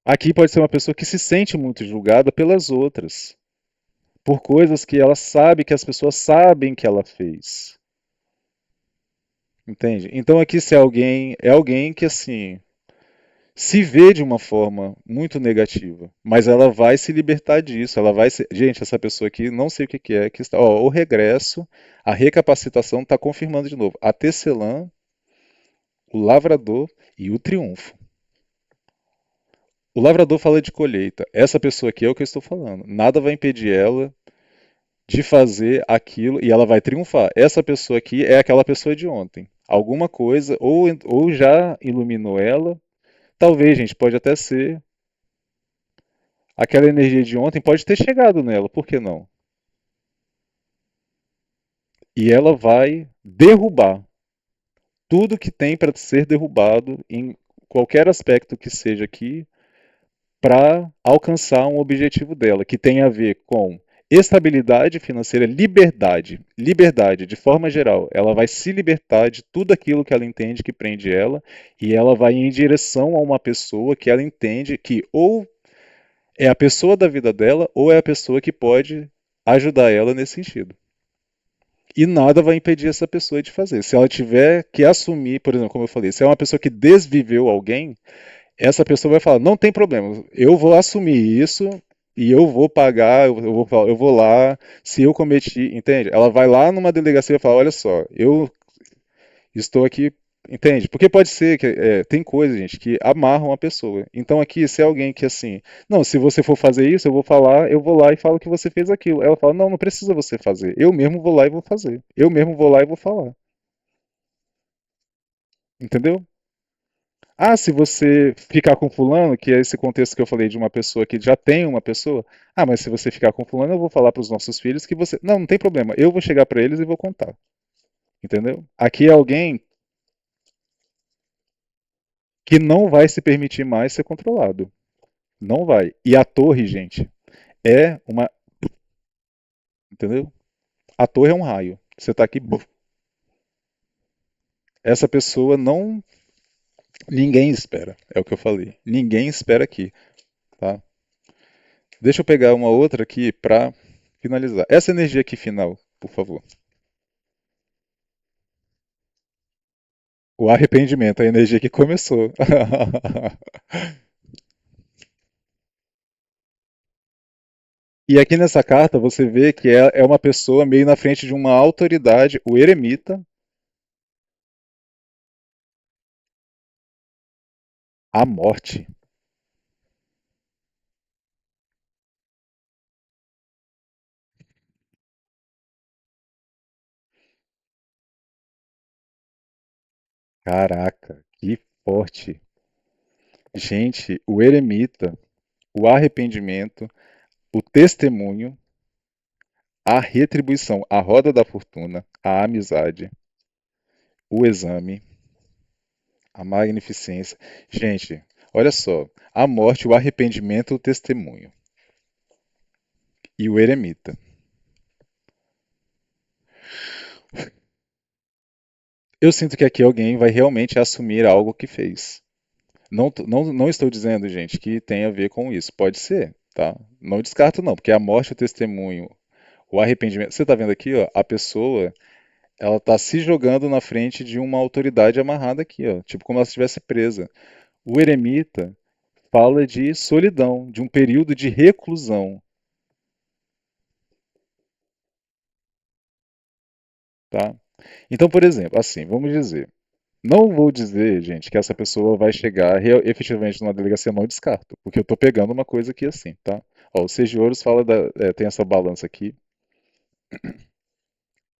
Aqui pode ser uma pessoa que se sente muito julgada pelas outras, por coisas que ela sabe que as pessoas sabem que ela fez. Entende? Então aqui se é alguém que assim se vê de uma forma muito negativa, mas ela vai se libertar disso, ela vai se... Gente, essa pessoa aqui, não sei o que que é, que está, ó, o regresso, a recapacitação está confirmando de novo. A tecelã, o lavrador e o triunfo. O lavrador fala de colheita. Essa pessoa aqui é o que eu estou falando. Nada vai impedir ela de fazer aquilo e ela vai triunfar. Essa pessoa aqui é aquela pessoa de ontem. Alguma coisa, ou já iluminou ela, talvez, gente, pode até ser aquela energia de ontem, pode ter chegado nela, por que não? E ela vai derrubar tudo que tem para ser derrubado em qualquer aspecto que seja aqui para alcançar um objetivo dela, que tem a ver com Estabilidade financeira, liberdade. Liberdade, de forma geral. Ela vai se libertar de tudo aquilo que ela entende que prende ela e ela vai em direção a uma pessoa que ela entende que ou é a pessoa da vida dela ou é a pessoa que pode ajudar ela nesse sentido. E nada vai impedir essa pessoa de fazer. Se ela tiver que assumir, por exemplo, como eu falei, se é uma pessoa que desviveu alguém, essa pessoa vai falar: não tem problema, eu vou assumir isso e eu vou pagar, eu vou lá, se eu cometi, entende? Ela vai lá numa delegacia e fala: olha só, eu estou aqui, entende? Porque pode ser que tem coisas, gente, que amarram a pessoa. Então aqui, se é alguém que assim, não, se você for fazer isso, eu vou falar, eu vou lá e falo que você fez aquilo. Ela fala: não, não precisa você fazer, eu mesmo vou lá e vou fazer, eu mesmo vou lá e vou falar, entendeu? Ah, se você ficar com fulano, que é esse contexto que eu falei de uma pessoa que já tem uma pessoa. Ah, mas se você ficar com fulano, eu vou falar para os nossos filhos que você. Não, não tem problema. Eu vou chegar para eles e vou contar. Entendeu? Aqui é alguém que não vai se permitir mais ser controlado. Não vai. E a torre, gente, é uma. Entendeu? A torre é um raio. Você tá aqui. Buf. Essa pessoa não. Ninguém espera. É o que eu falei. Ninguém espera aqui. Tá? Deixa eu pegar uma outra aqui para finalizar. Essa energia aqui final, por favor. O arrependimento, a energia que começou. E aqui nessa carta você vê que é uma pessoa meio na frente de uma autoridade, o eremita, a morte. Caraca, que forte. Gente, o eremita, o arrependimento, o testemunho, a retribuição, a roda da fortuna, a amizade, o exame, a magnificência. Gente, olha só, a morte, o arrependimento, o testemunho e o eremita. Eu sinto que aqui alguém vai realmente assumir algo que fez. Não estou dizendo, gente, que tem a ver com isso. Pode ser, tá? Não descarto, não, porque a morte, o testemunho, o arrependimento. Você está vendo aqui, ó, a pessoa, ela está se jogando na frente de uma autoridade amarrada aqui, ó, tipo como ela estivesse presa. O eremita fala de solidão, de um período de reclusão, tá? Então, por exemplo, assim, vamos dizer. Não vou dizer, gente, que essa pessoa vai chegar efetivamente numa delegacia, não descarto, porque eu tô pegando uma coisa aqui assim, tá? Ó, o Seis de Ouros fala tem essa balança aqui,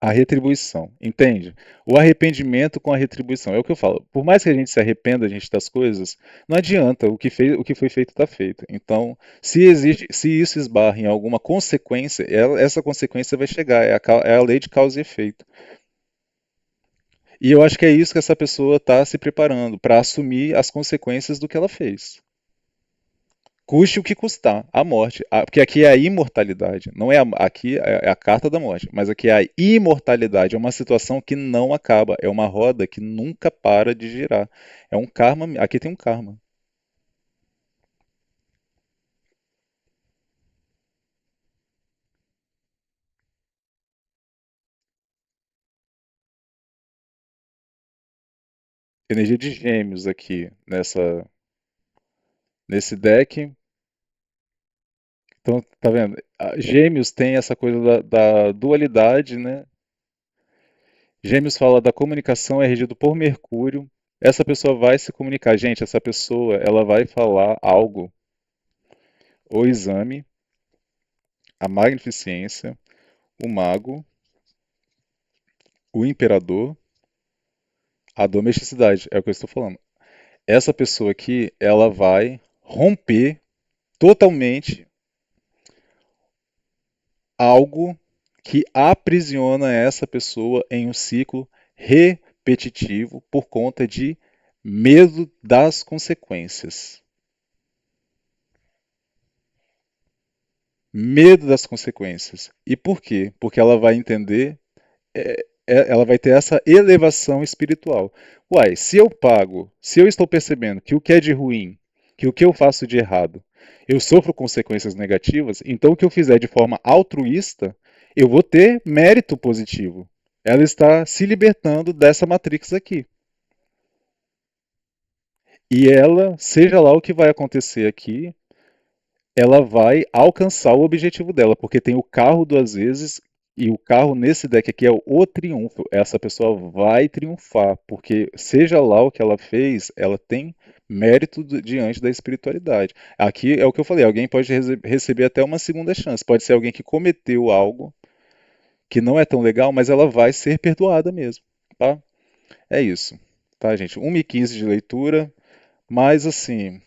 a retribuição, entende? O arrependimento com a retribuição, é o que eu falo. Por mais que a gente se arrependa, a gente das coisas, não adianta, o que foi feito está feito. Então, se existe, se isso esbarra em alguma consequência, essa consequência vai chegar, é a lei de causa e efeito. E eu acho que é isso que essa pessoa está se preparando para assumir as consequências do que ela fez. Custe o que custar, a morte. Porque aqui é a imortalidade. Não é aqui é a carta da morte, mas aqui é a imortalidade. É uma situação que não acaba. É uma roda que nunca para de girar. É um karma. Aqui tem um karma. Energia de gêmeos aqui nesse deck. Então, tá vendo? Gêmeos tem essa coisa da dualidade, né? Gêmeos fala da comunicação, é regido por Mercúrio. Essa pessoa vai se comunicar. Gente, essa pessoa, ela vai falar algo. O exame, a magnificência, o mago, o imperador, a domesticidade. É o que eu estou falando. Essa pessoa aqui, ela vai romper totalmente algo que aprisiona essa pessoa em um ciclo repetitivo por conta de medo das consequências. Medo das consequências. E por quê? Porque ela vai entender, ela vai ter essa elevação espiritual. Uai, se eu pago, se eu estou percebendo que o que é de ruim, que o que eu faço de errado, eu sofro consequências negativas, então o que eu fizer de forma altruísta, eu vou ter mérito positivo. Ela está se libertando dessa matrix aqui. E ela, seja lá o que vai acontecer aqui, ela vai alcançar o objetivo dela, porque tem o carro duas vezes e o carro nesse deck aqui é o triunfo. Essa pessoa vai triunfar, porque seja lá o que ela fez, ela tem mérito diante da espiritualidade. Aqui é o que eu falei, alguém pode receber até uma segunda chance. Pode ser alguém que cometeu algo que não é tão legal, mas ela vai ser perdoada mesmo, tá? É isso, tá, gente? 1h15 de leitura, mas assim,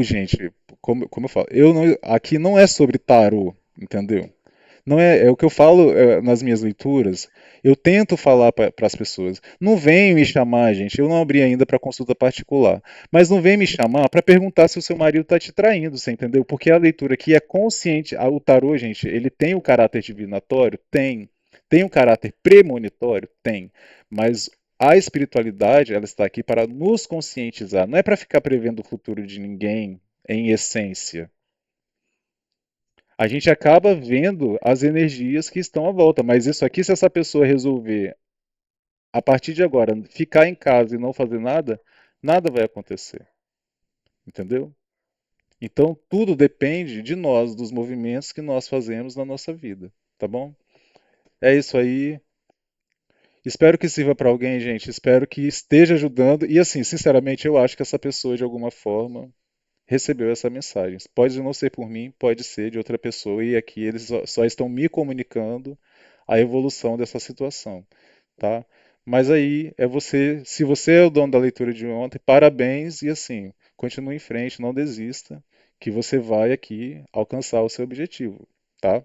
gente, como eu falo, aqui não é sobre tarô, entendeu? Não é o que eu falo nas minhas leituras. Eu tento falar para as pessoas. Não vem me chamar, gente. Eu não abri ainda para consulta particular. Mas não vem me chamar para perguntar se o seu marido está te traindo, você entendeu? Porque a leitura aqui é consciente. O tarô, gente, ele tem o caráter divinatório? Tem. Tem um caráter premonitório? Tem. Mas a espiritualidade, ela está aqui para nos conscientizar. Não é para ficar prevendo o futuro de ninguém em essência. A gente acaba vendo as energias que estão à volta, mas isso aqui, se essa pessoa resolver, a partir de agora, ficar em casa e não fazer nada, nada vai acontecer, entendeu? Então, tudo depende de nós, dos movimentos que nós fazemos na nossa vida, tá bom? É isso aí. Espero que sirva para alguém, gente. Espero que esteja ajudando. E assim, sinceramente, eu acho que essa pessoa, de alguma forma, recebeu essa mensagem. Pode não ser por mim, pode ser de outra pessoa, e aqui eles só estão me comunicando a evolução dessa situação, tá? Mas aí é você, se você é o dono da leitura de ontem, parabéns e assim, continue em frente, não desista, que você vai aqui alcançar o seu objetivo, tá?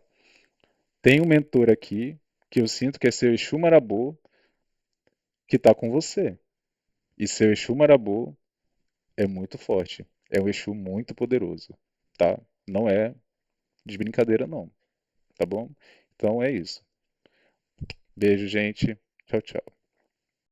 Tem um mentor aqui que eu sinto que é seu Exu Marabô que está com você. E seu Exu Marabô é muito forte, é um Exu muito poderoso, tá? Não é de brincadeira não, tá bom? Então é isso. Beijo, gente. Tchau, tchau.